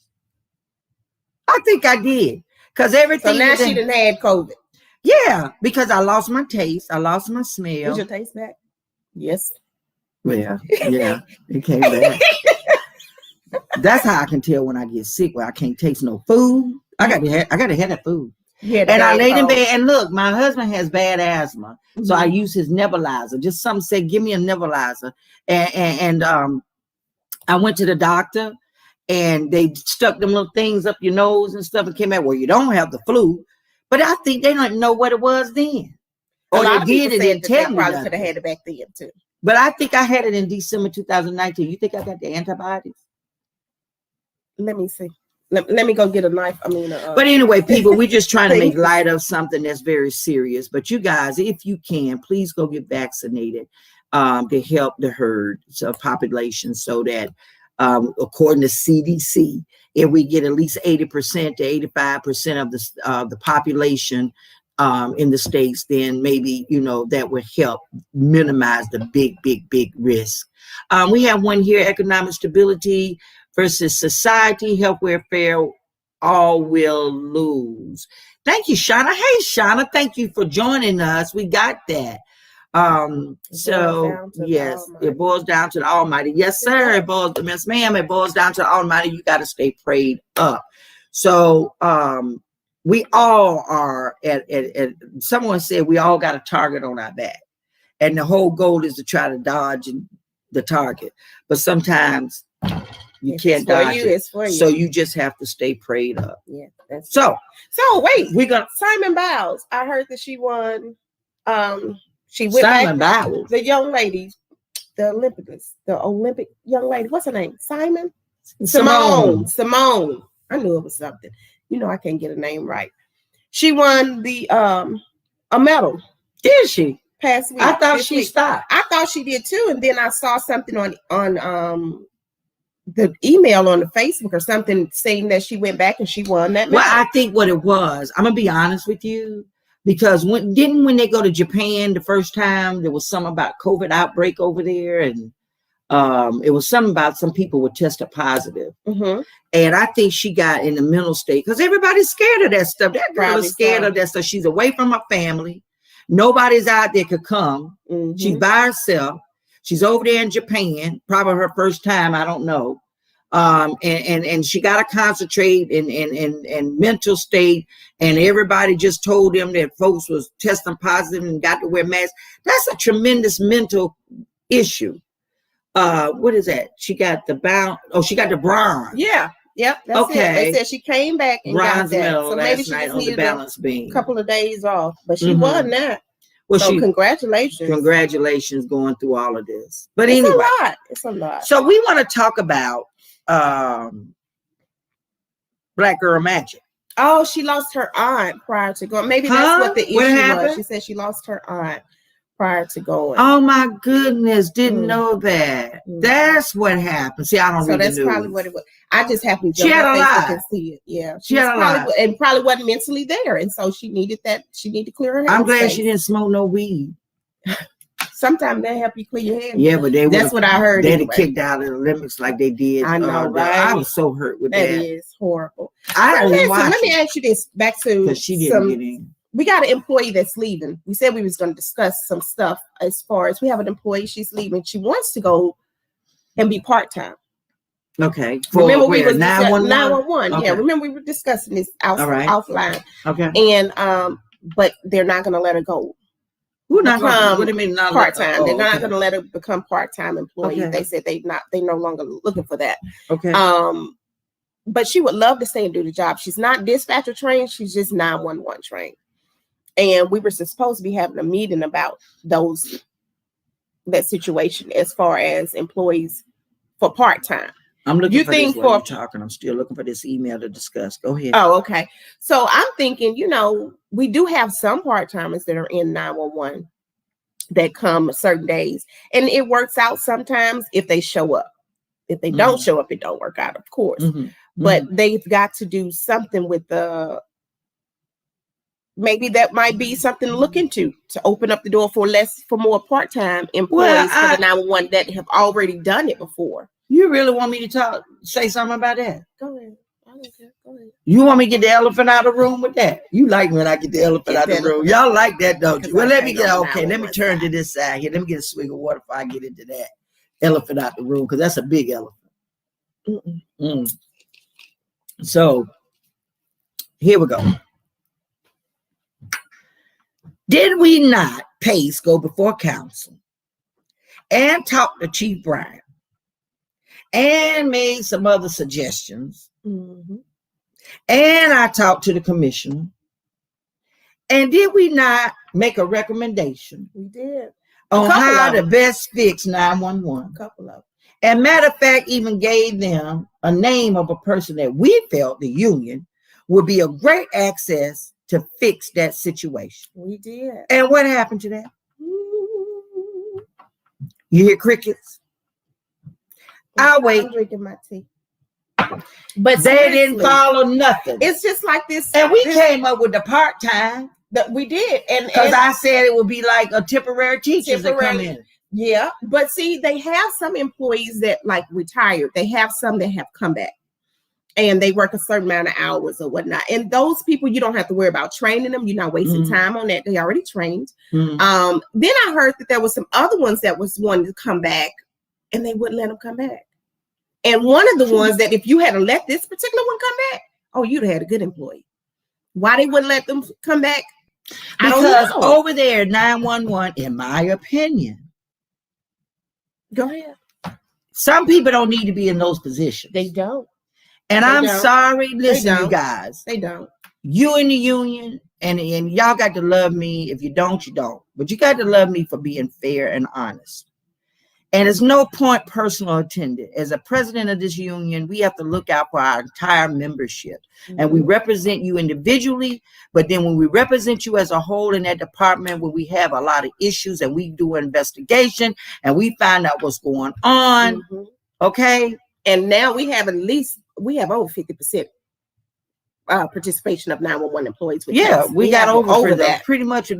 I think I did. Because everything. So now she done had COVID. Yeah, because I lost my taste. I lost my smell. Is your taste back? Yes. Yeah, it came back. That's how I can tell when I get sick, where I can't taste no food. I got to have that food. And I laid in bed, and look, my husband has bad asthma, so I use his nebulizer. Just some said, give me a nebulizer, and I went to the doctor. And they stuck them little things up your nose and stuff and came out, well, you don't have the flu. But I think they don't know what it was then. Or they did it and tell me. Probably could have had it back then too. But I think I had it in December 2019. You think I got the antibiotics? Let me see. Let me go get a knife. But anyway, people, we're just trying to make light of something that's very serious. But you guys, if you can, please go get vaccinated to help the herd population so that according to CDC, if we get at least 80% to 85% of the population in the states, then maybe, that would help minimize the big risk. We have one here, economic stability versus society, health, welfare, all will lose. Thank you, Shauna. Hey, Shauna, thank you for joining us. We got that. So yes, it boils down to the Almighty. Yes, sir. It boils down to the Almighty. You got to stay prayed up. So we all are at someone said we all got a target on our back, and the whole goal is to try to dodge the target. But sometimes you can't dodge it. So you just have to stay prayed up. Yeah. That's so wait, we're gonna Simon Biles. I heard that she won. She went Simon back, Biles. the young lady, the Olympic young lady. What's her name? Simone. I knew it was something. I can't get a name right. She won the a medal. Did she? Past week. I thought she stopped. I thought she did too. And then I saw something on the email on the Facebook or something saying that she went back and she won that medal. Well, I think what it was, I'm gonna be honest with you. Because when they go to Japan the first time, there was something about COVID outbreak over there, and It was something about some people were tested positive. Mm-hmm. And I think she got in the mental state because everybody's scared of that stuff. That girl is scared of that stuff. She's away from her family. Nobody's out there could come. Mm-hmm. She's by herself. She's over there in Japan, probably her first time. I don't know. And she got to concentrate in mental state. And everybody just told them that folks was testing positive and got to wear masks. That's a tremendous mental issue. What is that? She got the she got the bronze. Yeah. Yep. That's okay. It. They said she came back and bronze got that. medal So maybe last she night just on the needed balance beam. a couple of days off, but she won that. Well, so congratulations. Congratulations going through all of this. But it's anyway, a lot. It's a lot. So we want to talk about Black Girl Magic. Oh, she lost her aunt prior to going. Maybe that's what the issue was. She said she lost her aunt prior to going. Oh my goodness, didn't know that. That's what happened. See, I don't read the news. So that's probably what it was. I just happened to jump on Facebook and see it. Yeah, she had a lot, and probably wasn't mentally there, and so she needed that. She needed to clear her head. I'm glad she didn't smoke no weed. Sometimes they help you clear your head. Yeah, but that's what I heard. They'd have kicked out of the Olympics like they did. I know, right? I was so hurt with that. That is horrible. Let me ask you this. Back to because she didn't get in. We got an employee that's leaving. We said we was going to discuss some stuff as far as we have an employee. She's leaving. She wants to go and be part-time. Okay. Remember we was 911. Okay. Yeah. Remember we were discussing this offline. Okay. And but they're not going to let her go. What do you mean not part-time? They're not going to let her become part-time employee. Okay. They said they no longer looking for that. Okay. But she would love to stay and do the job. She's not dispatcher trained. She's just 911 trained. And we were supposed to be having a meeting about that situation as far as employees for part-time. I'm looking for this while you're talking. I'm still looking for this email to discuss. Go ahead. Oh, okay. So I'm thinking, we do have some part-timers that are in 911 that come certain days. And it works out sometimes if they show up. If they don't show up, it don't work out, of course. But they've got to do something with maybe that might be something to look into to open up the door for more part-time employees for the 911 that have already done it before. You really want me to say something about that? Go ahead. I don't care. Go ahead. You want me to get the elephant out of the room with that? You like when I get the elephant out of the room. Y'all like that, don't you? Well, let me turn to this side here. Let me get a swig of water before I get into that elephant out the room, because that's a big elephant. So here we go. Did we not, Pace, go before council and talk to Chief Bryant and made some other suggestions? And I talked to the commissioner. And did we not make a recommendation? We did. On how to best fix 911? A couple of them. And matter of fact, even gave them a name of a person that we felt the union would be a great access to fix that situation. We did. And what happened to that? You hear crickets? I'll wait. I'm drinking my tea. But they didn't follow nothing. It's just like this. And we came up with the part-time. That we did. And because I said it would be like a temporary teacher that come in. Yeah. But see, they have some employees that like retired. They have some that have come back. And they work a certain amount of hours or whatnot. And those people, you don't have to worry about training them. You're not wasting time on that. They already trained. Then I heard that there was some other ones that was wanting to come back and they wouldn't let them come back. And one of the ones that if you had to let this particular one come back, oh, you'd have had a good employee. Why they wouldn't let them come back? Because over there, 911, in my opinion. Go ahead. Some people don't need to be in those positions. They don't. And I'm sorry, listen, you guys. They don't. You in the union, and y'all got to love me. If you don't, you don't. But you got to love me for being fair and honest. And there's no point personal attendant. As a president of this union, we have to look out for our entire membership. And we represent you individually, but then when we represent you as a whole in that department, when we have a lot of issues and we do an investigation and we find out what's going on, okay? And now we have over 50% participation of 911 employees. We got over that. Pretty much.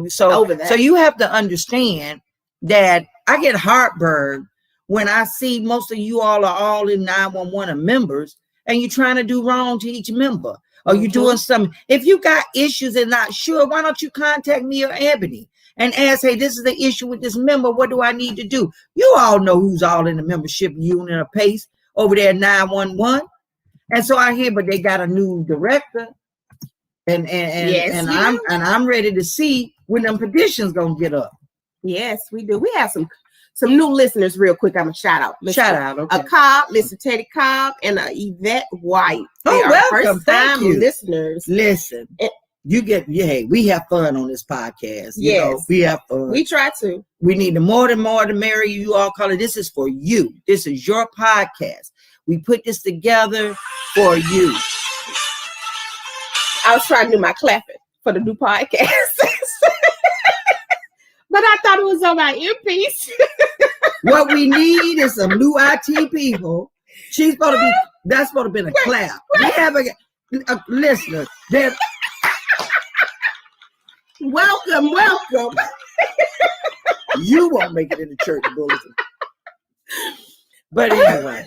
So you have to understand that I get heartburn when I see most of you all are all in 911 members, and you're trying to do wrong to each member, or you're doing something. If you got issues and not sure, why don't you contact me or Ebony and ask, hey, this is the issue with this member. What do I need to do? You all know who's all in the membership union or PACE over there at 911. And so I hear, but they got a new director. And I'm ready to see when them petitions gonna get up. Yes, we do. We have some new listeners real quick. I'm gonna shout out. Okay. Cobb, Mr. Teddy Cobb, and Yvette White. Oh, welcome. Thank you. Listeners. Listen, we have fun on this podcast. You know, we have fun. We try to. We need the more the merrier. You all call it. This is for you. This is your podcast. We put this together for you. I was trying to do my clapping for the new podcast. But I thought it was on my earpiece. What we need is some new IT people. That's supposed to be a clap. We have a listener. Welcome. You won't make it in the church bulletin. But anyway,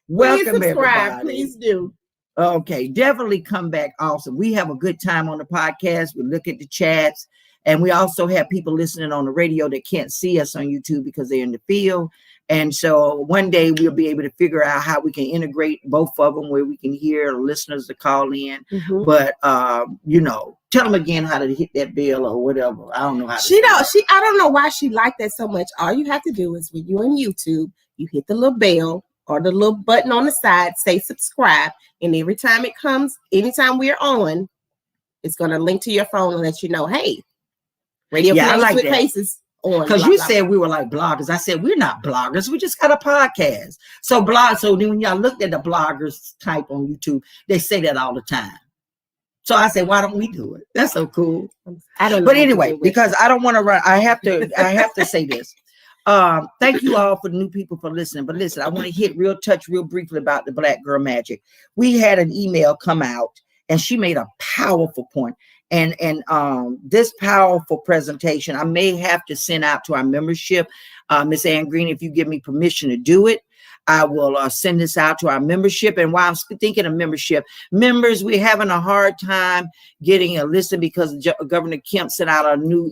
welcome everybody. Please do. Okay, definitely come back. Awesome. We have a good time on the podcast. We look at the chats. And we also have people listening on the radio that can't see us on YouTube because they're in the field. And so one day we'll be able to figure out how we can integrate both of them where we can hear listeners to call in. Mm-hmm. But, tell them again how to hit that bell or whatever. I don't know how I don't know why she liked that so much. All you have to do is when you're on YouTube, you hit the little bell or the little button on the side, say subscribe. And every time it comes, anytime we're on, it's going to link to your phone and let you know, hey, Radio Connections with Paces on. Because you said we were like bloggers. I said we're not bloggers. We just got a podcast. So then when y'all looked at the bloggers type on YouTube, they say that all the time. So I said, why don't we do it? That's so cool. I don't know. But anyway, because I don't want to run, I have to say this. Thank you all for the new people for listening. But listen, I want to hit real briefly about the Black Girl Magic. We had an email come out and she made a powerful point. And this powerful presentation, I may have to send out to our membership. Miss Ann Green, if you give me permission to do it, I will send this out to our membership. And while I'm thinking of membership, members, we're having a hard time getting a listen because Governor Kemp sent out a new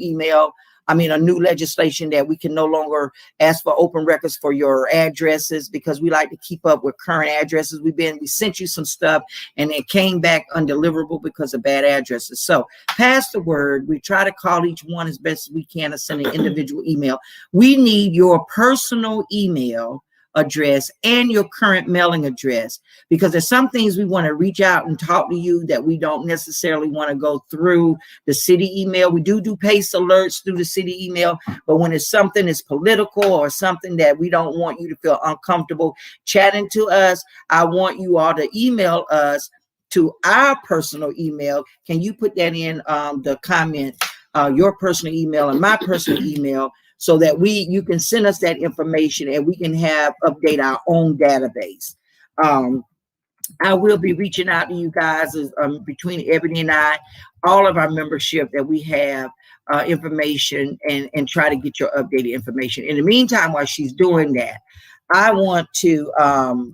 new legislation that we can no longer ask for open records for your addresses because we like to keep up with current addresses. We sent you some stuff and it came back undeliverable because of bad addresses. So pass the word. We try to call each one as best as we can and send an individual email. We need your personal email address and your current mailing address, because there's some things we want to reach out and talk to you that we don't necessarily want to go through the city email. We do PACE alerts through the city email, but when it's something that's political or something that we don't want you to feel uncomfortable chatting to us, I want you all to email us to our personal email. Can you put that in the comment, your personal email and my personal email, so that you can send us that information and we can update our own database. I will be reaching out to you guys between Ebony and I, all of our membership that we have information and try to get your updated information. In the meantime, while she's doing that, I want to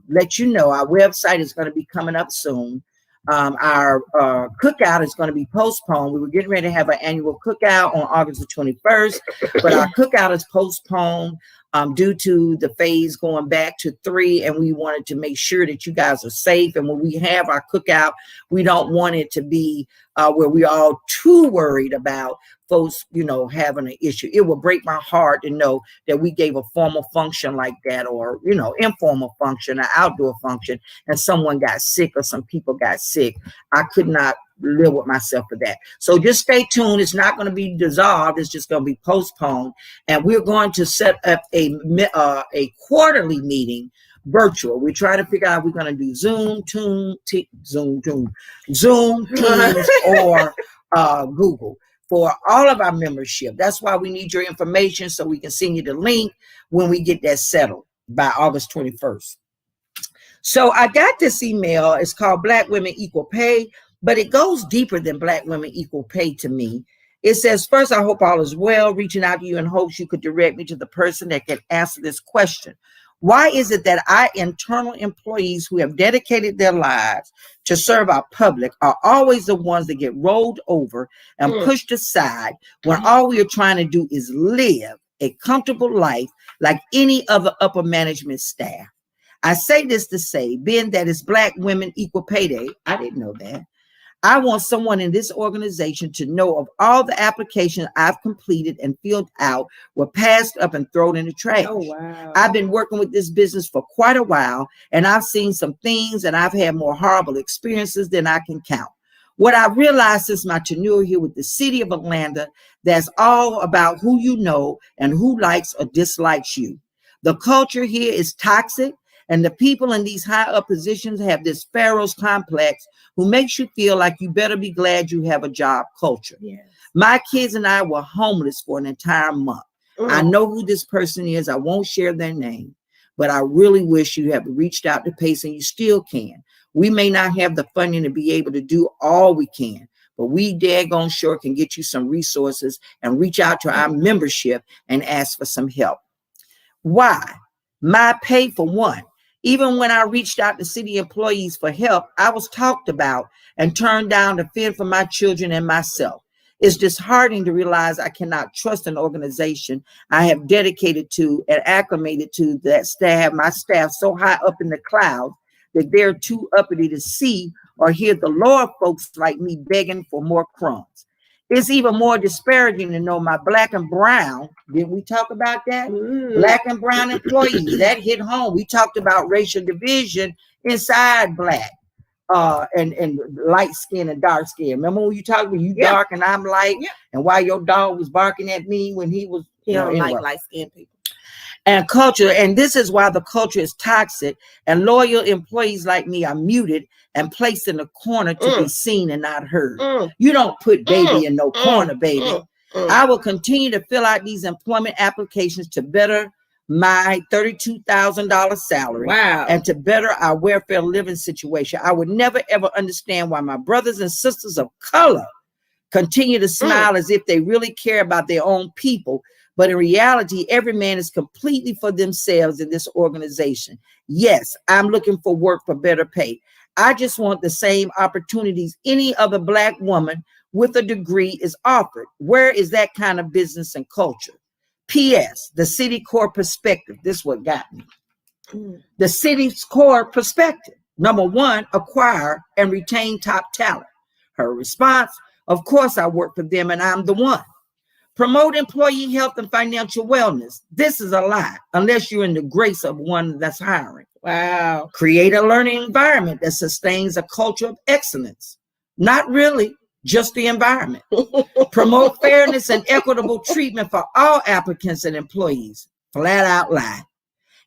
let you know our website is going to be coming up soon. Our cookout is going to be postponed. We were getting ready to have an annual cookout on August the 21st, but our cookout is postponed due to the phase going back to 3, and we wanted to make sure that you guys are safe. And when we have our cookout, we don't want it to be where we're all too worried about folks, having an issue. It will break my heart to know that we gave a formal function like that, or, informal function, an outdoor function, and someone got sick or some people got sick. I could not live with myself for that. So just stay tuned. It's not going to be dissolved. It's just going to be postponed. And we're going to set up a quarterly meeting virtual. We're trying to figure out, we're going to do Zoom, Teams, or Google for all of our membership. That's why we need your information so we can send you the link when we get that settled by August 21st. So I got this email. It's called Black Women Equal Pay, but it goes deeper than Black Women Equal Pay to me. It says, first, I hope all is well. Reaching out to you in hopes you could direct me to the person that can answer this question. Why is it that our internal employees who have dedicated their lives to serve our public are always the ones that get rolled over and pushed aside when all we are trying to do is live a comfortable life like any other upper management staff? I say this to say, being that it's Black women equal pay day, I didn't know that. I want someone in this organization to know of all the applications I've completed and filled out were passed up and thrown in the trash. Oh, wow. I've been working with this business for quite a while, and I've seen some things, and I've had more horrible experiences than I can count. What I realized since my tenure here with the city of Atlanta, that's all about who you know and who likes or dislikes you. The culture here is toxic, and the people in these high up positions have this Pharaoh's complex who makes you feel like you better be glad you have a job culture. Yes. My kids and I were homeless for an entire month. I know who this person is. I won't share their name, but I really wish you have reached out to PACE, and you still can. We may not have the funding to be able to do all we can, but we daggone sure can get you some resources and reach out to our membership and ask for some help. Why? My pay for one. Even when I reached out to city employees for help, I was talked about and turned down to fend for my children and myself. It's disheartening to realize I cannot trust an organization I have dedicated to and acclimated to that have my staff so high up in the clouds that they're too uppity to see or hear the lower folks like me begging for more crumbs. It's even more disparaging to know my Black and brown, did we talk about that? Black and brown employees, that hit home. We talked about racial division inside Black and light skin and dark skin. Remember when you talked about you dark and I'm light, and why your dog was barking at me when he was, He don't anyway. like light skinned people. And culture, and this is why the culture is toxic, and loyal employees like me are muted and placed in a corner to be seen and not heard. You don't put baby in no corner, baby. I will continue to fill out these employment applications to better my $32,000 salary and to better our welfare living situation. I would never ever understand why my brothers and sisters of color continue to smile as if they really care about their own people. But in reality, every man is completely for themselves in this organization. Yes, I'm looking for work for better pay. I just want the same opportunities any other Black woman with a degree is offered. Where is that kind of business and culture? P.S. The city core perspective. This is what got me. The city's core perspective. Number one, acquire and retain top talent. Her response, of course I work for them and I'm the one. Promote employee health and financial wellness. This is a lie, unless you're in the grace of one that's hiring. Wow. Create a learning environment that sustains a culture of excellence. Not really, just the environment. Promote fairness and equitable treatment for all applicants and employees. Flat out lie.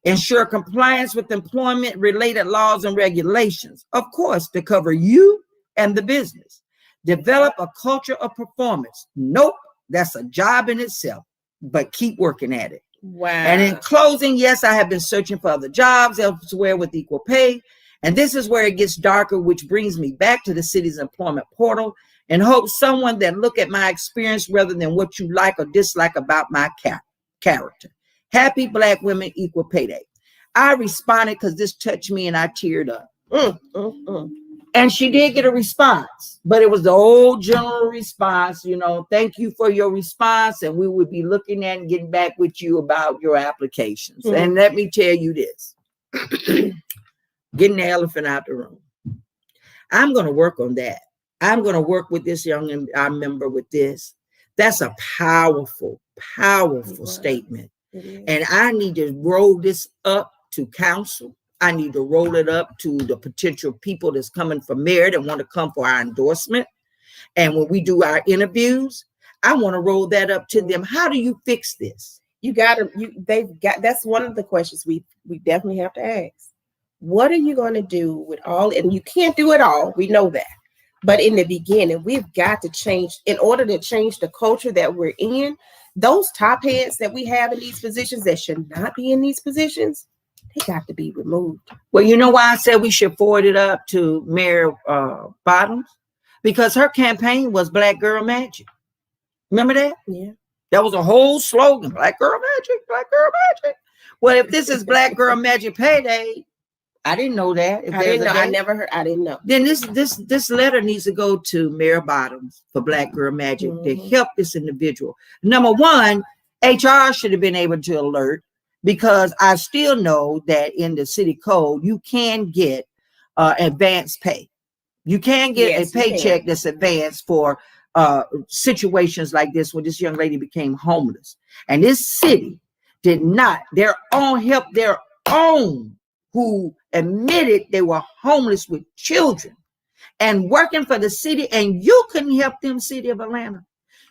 Ensure compliance with employment-related laws and regulations, of course, to cover you and the business. Develop a culture of performance. Nope. That's a job in itself, but keep working at it. Wow. And in closing, yes, I have been searching for other jobs elsewhere with equal pay. And this is where it gets darker, which brings me back to the city's employment portal and hope someone that look at my experience rather than what you like or dislike about my character. Happy Black Women Equal Pay Day. I responded because this touched me and I teared up. And she did get a response, but it was the old general response, thank you for your response, and we would be looking at and getting back with you about your applications. And let me tell you this, getting the elephant out the room. I'm going to work on that. I'm going to work with this young member with this. That's a powerful, powerful statement. And I need to roll this up to council. I need to roll it up to the potential people that's coming for mayor that want to come for our endorsement. And when we do our interviews, I want to roll that up to them. How do you fix this? That's one of the questions we definitely have to ask. What are you going to do with all, and you can't do it all, we know that. But in the beginning, we've got to change, in order to change the culture that we're in, those top heads that we have in these positions that should not be in these positions, they got to be removed. Well, you know why I said we should forward it up to Mayor Bottoms? Because her campaign was Black Girl Magic. Remember that? Yeah. That was a whole slogan, Black Girl Magic, Black Girl Magic. Well, if this is Black Girl Magic Payday, I didn't know that. If I didn't know. there's a I day, never heard. I didn't know. then this letter needs to go to Mayor Bottoms for Black Girl Magic to help this individual. Number one, HR should have been able to alert, because I still know that in the city code you can get advance pay. You can get a paycheck that's advanced for situations like this, when this young lady became homeless, and this city did not help their own who admitted they were homeless with children and working for the city, and you couldn't help them, City of Atlanta.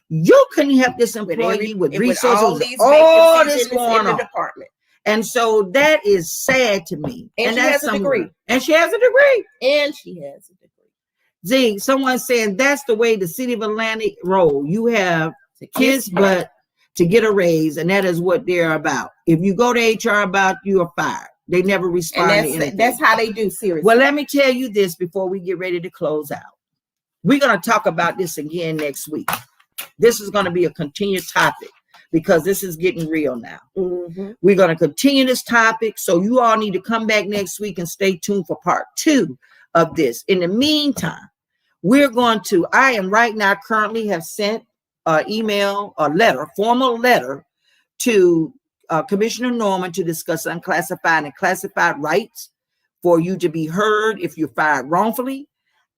You couldn't help this employee with resources, all this going on. Department. And so that is sad to me. And she has a degree. And she has a degree. And she has a degree. Z, someone saying that's the way the City of Atlanta roll. You have to kiss butt to get a raise, and that is what they're about. If you go to HR about, you are fired. They never respond to anything. That's how they do, seriously. Well, let me tell you this before we get ready to close out. We're going to talk about this again next week. This is going to be a continued topic, because this is getting real now. We're going to continue this topic, so you all need to come back next week and stay tuned for part 2 of this. In the meantime, I am right now currently have sent an email, a letter, formal letter to Commissioner Norman to discuss unclassified and classified rights for you to be heard if you're fired wrongfully.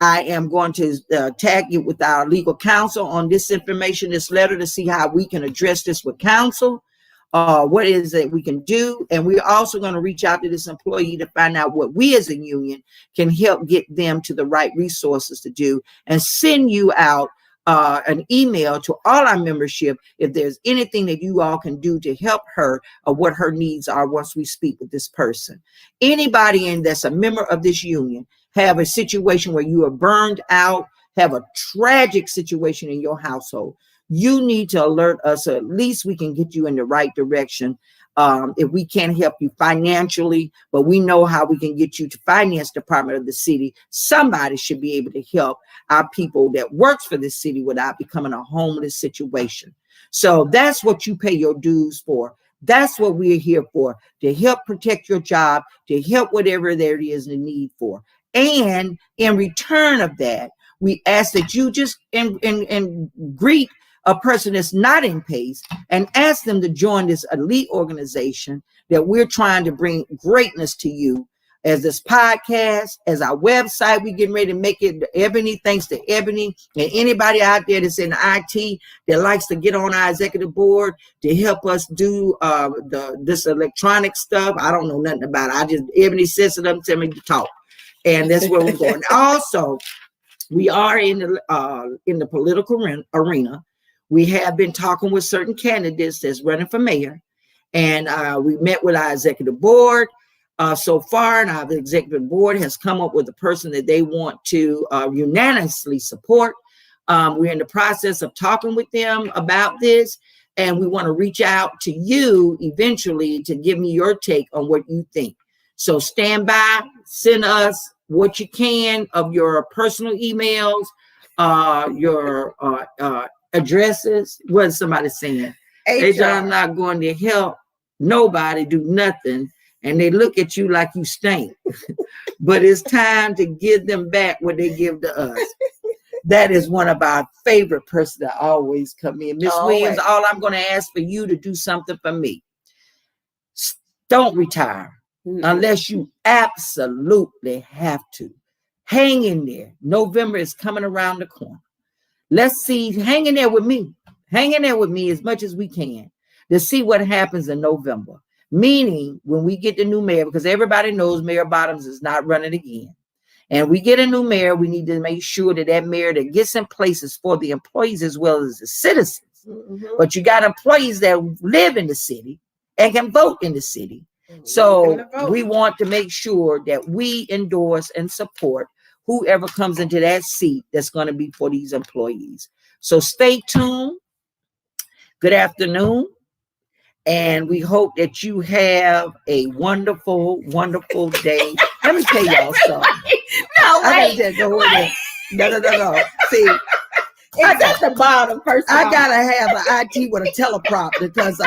I am going to tag you with our legal counsel on this information, this letter, to see how we can address this with counsel. What is it we can do? And we're also going to reach out to this employee to find out what we as a union can help get them to the right resources to do, and send you out an email to all our membership if there's anything that you all can do to help her, or what her needs are once we speak with this person. Anybody that's a member of this union have a situation where you are burned out, have a tragic situation in your household, you need to alert us, so at least we can get you in the right direction. If we can't help you financially, but we know how we can get you to finance department of the city, somebody should be able to help our people that works for the city without becoming a homeless situation. So that's what you pay your dues for. That's what we're here for, to help protect your job, to help whatever there is the need for. And in return of that, we ask that you just and greet a person that's not in PACE and ask them to join this elite organization that we're trying to bring greatness to you, as this podcast, as our website. We're getting ready to make it Ebony. Thanks to Ebony and anybody out there that's in IT that likes to get on our executive board to help us do this electronic stuff. I don't know nothing about it. Ebony says to them, tell me to talk. And that's where we're going. Also, we are in the political arena. We have been talking with certain candidates that's running for mayor, and we met with our executive board so far, and our executive board has come up with a person that they want to unanimously support. We're in the process of talking with them about this, and we want to reach out to you eventually to give me your take on what you think. So stand by, send us what you can of your personal emails, your addresses. What is somebody saying? I'm not going to help nobody do nothing, and they look at you like you stink. But it's time to give them back what they give to us. That is one of our favorite persons that always come in. Miss Williams, all I'm going to ask for you to do something for me. Don't retire unless you absolutely have to. Hang in there. November is coming around the corner. Let's see, hang in there with me. Hang in there with me as much as we can to see what happens in November. Meaning, when we get the new mayor, because everybody knows Mayor Bottoms is not running again. And we get a new mayor, we need to make sure that that mayor that gets in places for the employees as well as the citizens. But you got employees that live in the city and can vote in the city. So we want to make sure that we endorse and support whoever comes into that seat that's going to be for these employees. So stay tuned. Good afternoon. And we hope that you have a wonderful, wonderful day. Let me tell y'all something. No. See, it's at the bottom, first of all. I gotta have an IT with a teleprompter because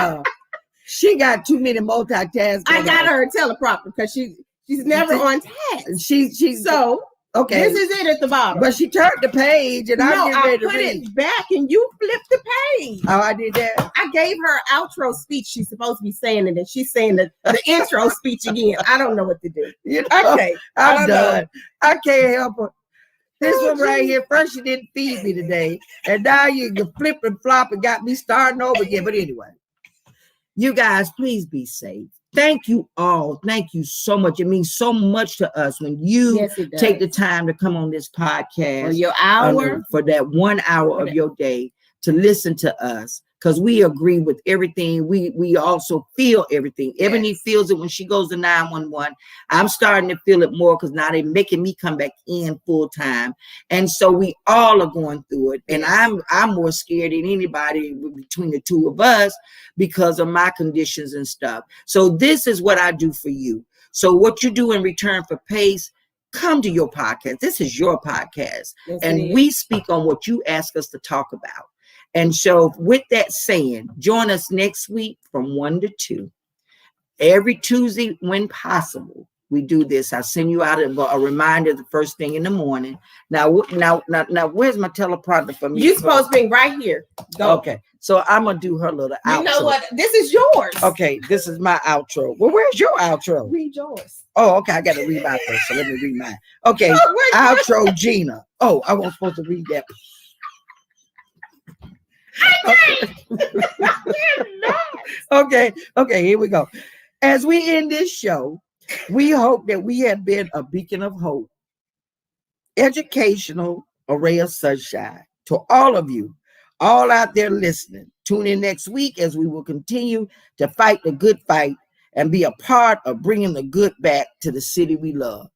She got too many multitasking. I got her a teleprompter because she's never on task. She's so okay. This is it at the bottom. But she turned the page, and I'm getting ready to read. I put it back, and you flipped the page. Oh, I did that. I gave her outro speech. She's supposed to be saying it, and she's saying the intro speech again. I don't know what to do. You know, Okay, I'm done. I can't help her. This one right here. First, you didn't feed me today, and now you flip and flop and got me starting over again. But anyway, you guys, please be safe. Thank you all. Thank you so much. It means so much to us when you take the time to come on this podcast for your hour, for that 1 hour of your day to listen to us, because we agree with everything. We also feel everything. Yes. Ebony feels it when she goes to 911. I'm starting to feel it more because now they're making me come back in full time. And so we all are going through it. And I'm more scared than anybody between the two of us because of my conditions and stuff. So this is what I do for you. So what you do in return for PACE, come to your podcast. This is your podcast. Yes, and we speak on what you ask us to talk about. And so with that saying, join us next week from 1 to 2. Every Tuesday when possible, we do this. I send you out a reminder the first thing in the morning. Now, where's my teleprompter for me? You're supposed to be right here. Go. Okay. So I'm going to do her little outro. You know what? This is yours. Okay. This is my outro. Well, where's your outro? Read yours. Oh, okay. I got to read mine first. So let me read mine. Okay. Outro Gina. Oh, I wasn't supposed to read that. Okay, here we go. As we end this show, we hope that we have been a beacon of hope, educational array of sunshine to all of you, all out there listening. Tune in next week as we will continue to fight the good fight and be a part of bringing the good back to the city we love.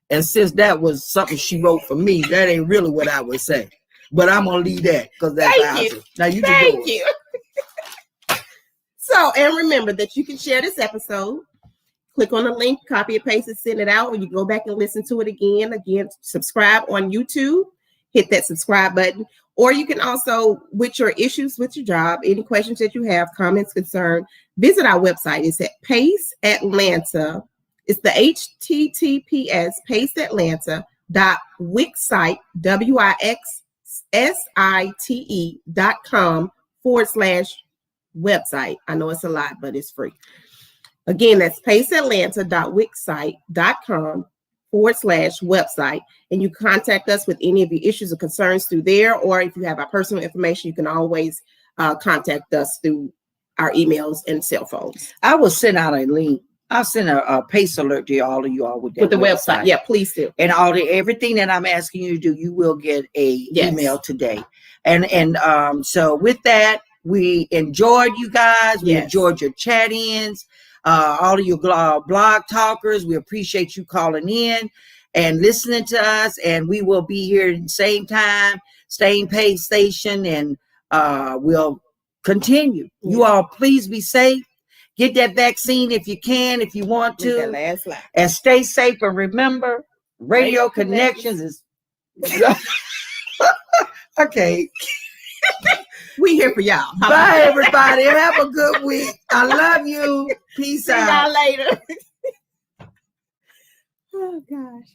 And since that was something she wrote for me, that ain't really what I would say. But I'm gonna leave that because that's Thank you. Now you Thank you. So, and remember that you can share this episode. Click on the link, copy and paste it, send it out, or you go back and listen to it again. Again, subscribe on YouTube. Hit that subscribe button. Or you can also, with your issues with your job, any questions that you have, comments, concern, visit our website. It's at PACE Atlanta. It's the HTTPS PACEatlanta.wixsite, WIXSITE.com/website. I know it's a lot, but it's free. Again, that's PACEatlanta.wixsite.com/website. And you contact us with any of your issues or concerns through there, or if you have our personal information, you can always contact us through our emails and cell phones. I will send out a link. I'll send a PACE alert to all of you all with the website. Yeah, please do. And everything that I'm asking you to do, you will get a email today. And so with that, we enjoyed you guys. We enjoyed your chat-ins. All of your blog talkers, we appreciate you calling in and listening to us. And we will be here at the same time, same PACE station, and we'll continue. You all please be safe. Get that vaccine if you can, if you want to. And stay safe. And remember, Radio Connections is... Okay. We here for y'all. Bye, everybody. Have a good week. I love you. Peace out. See y'all later. Oh, gosh.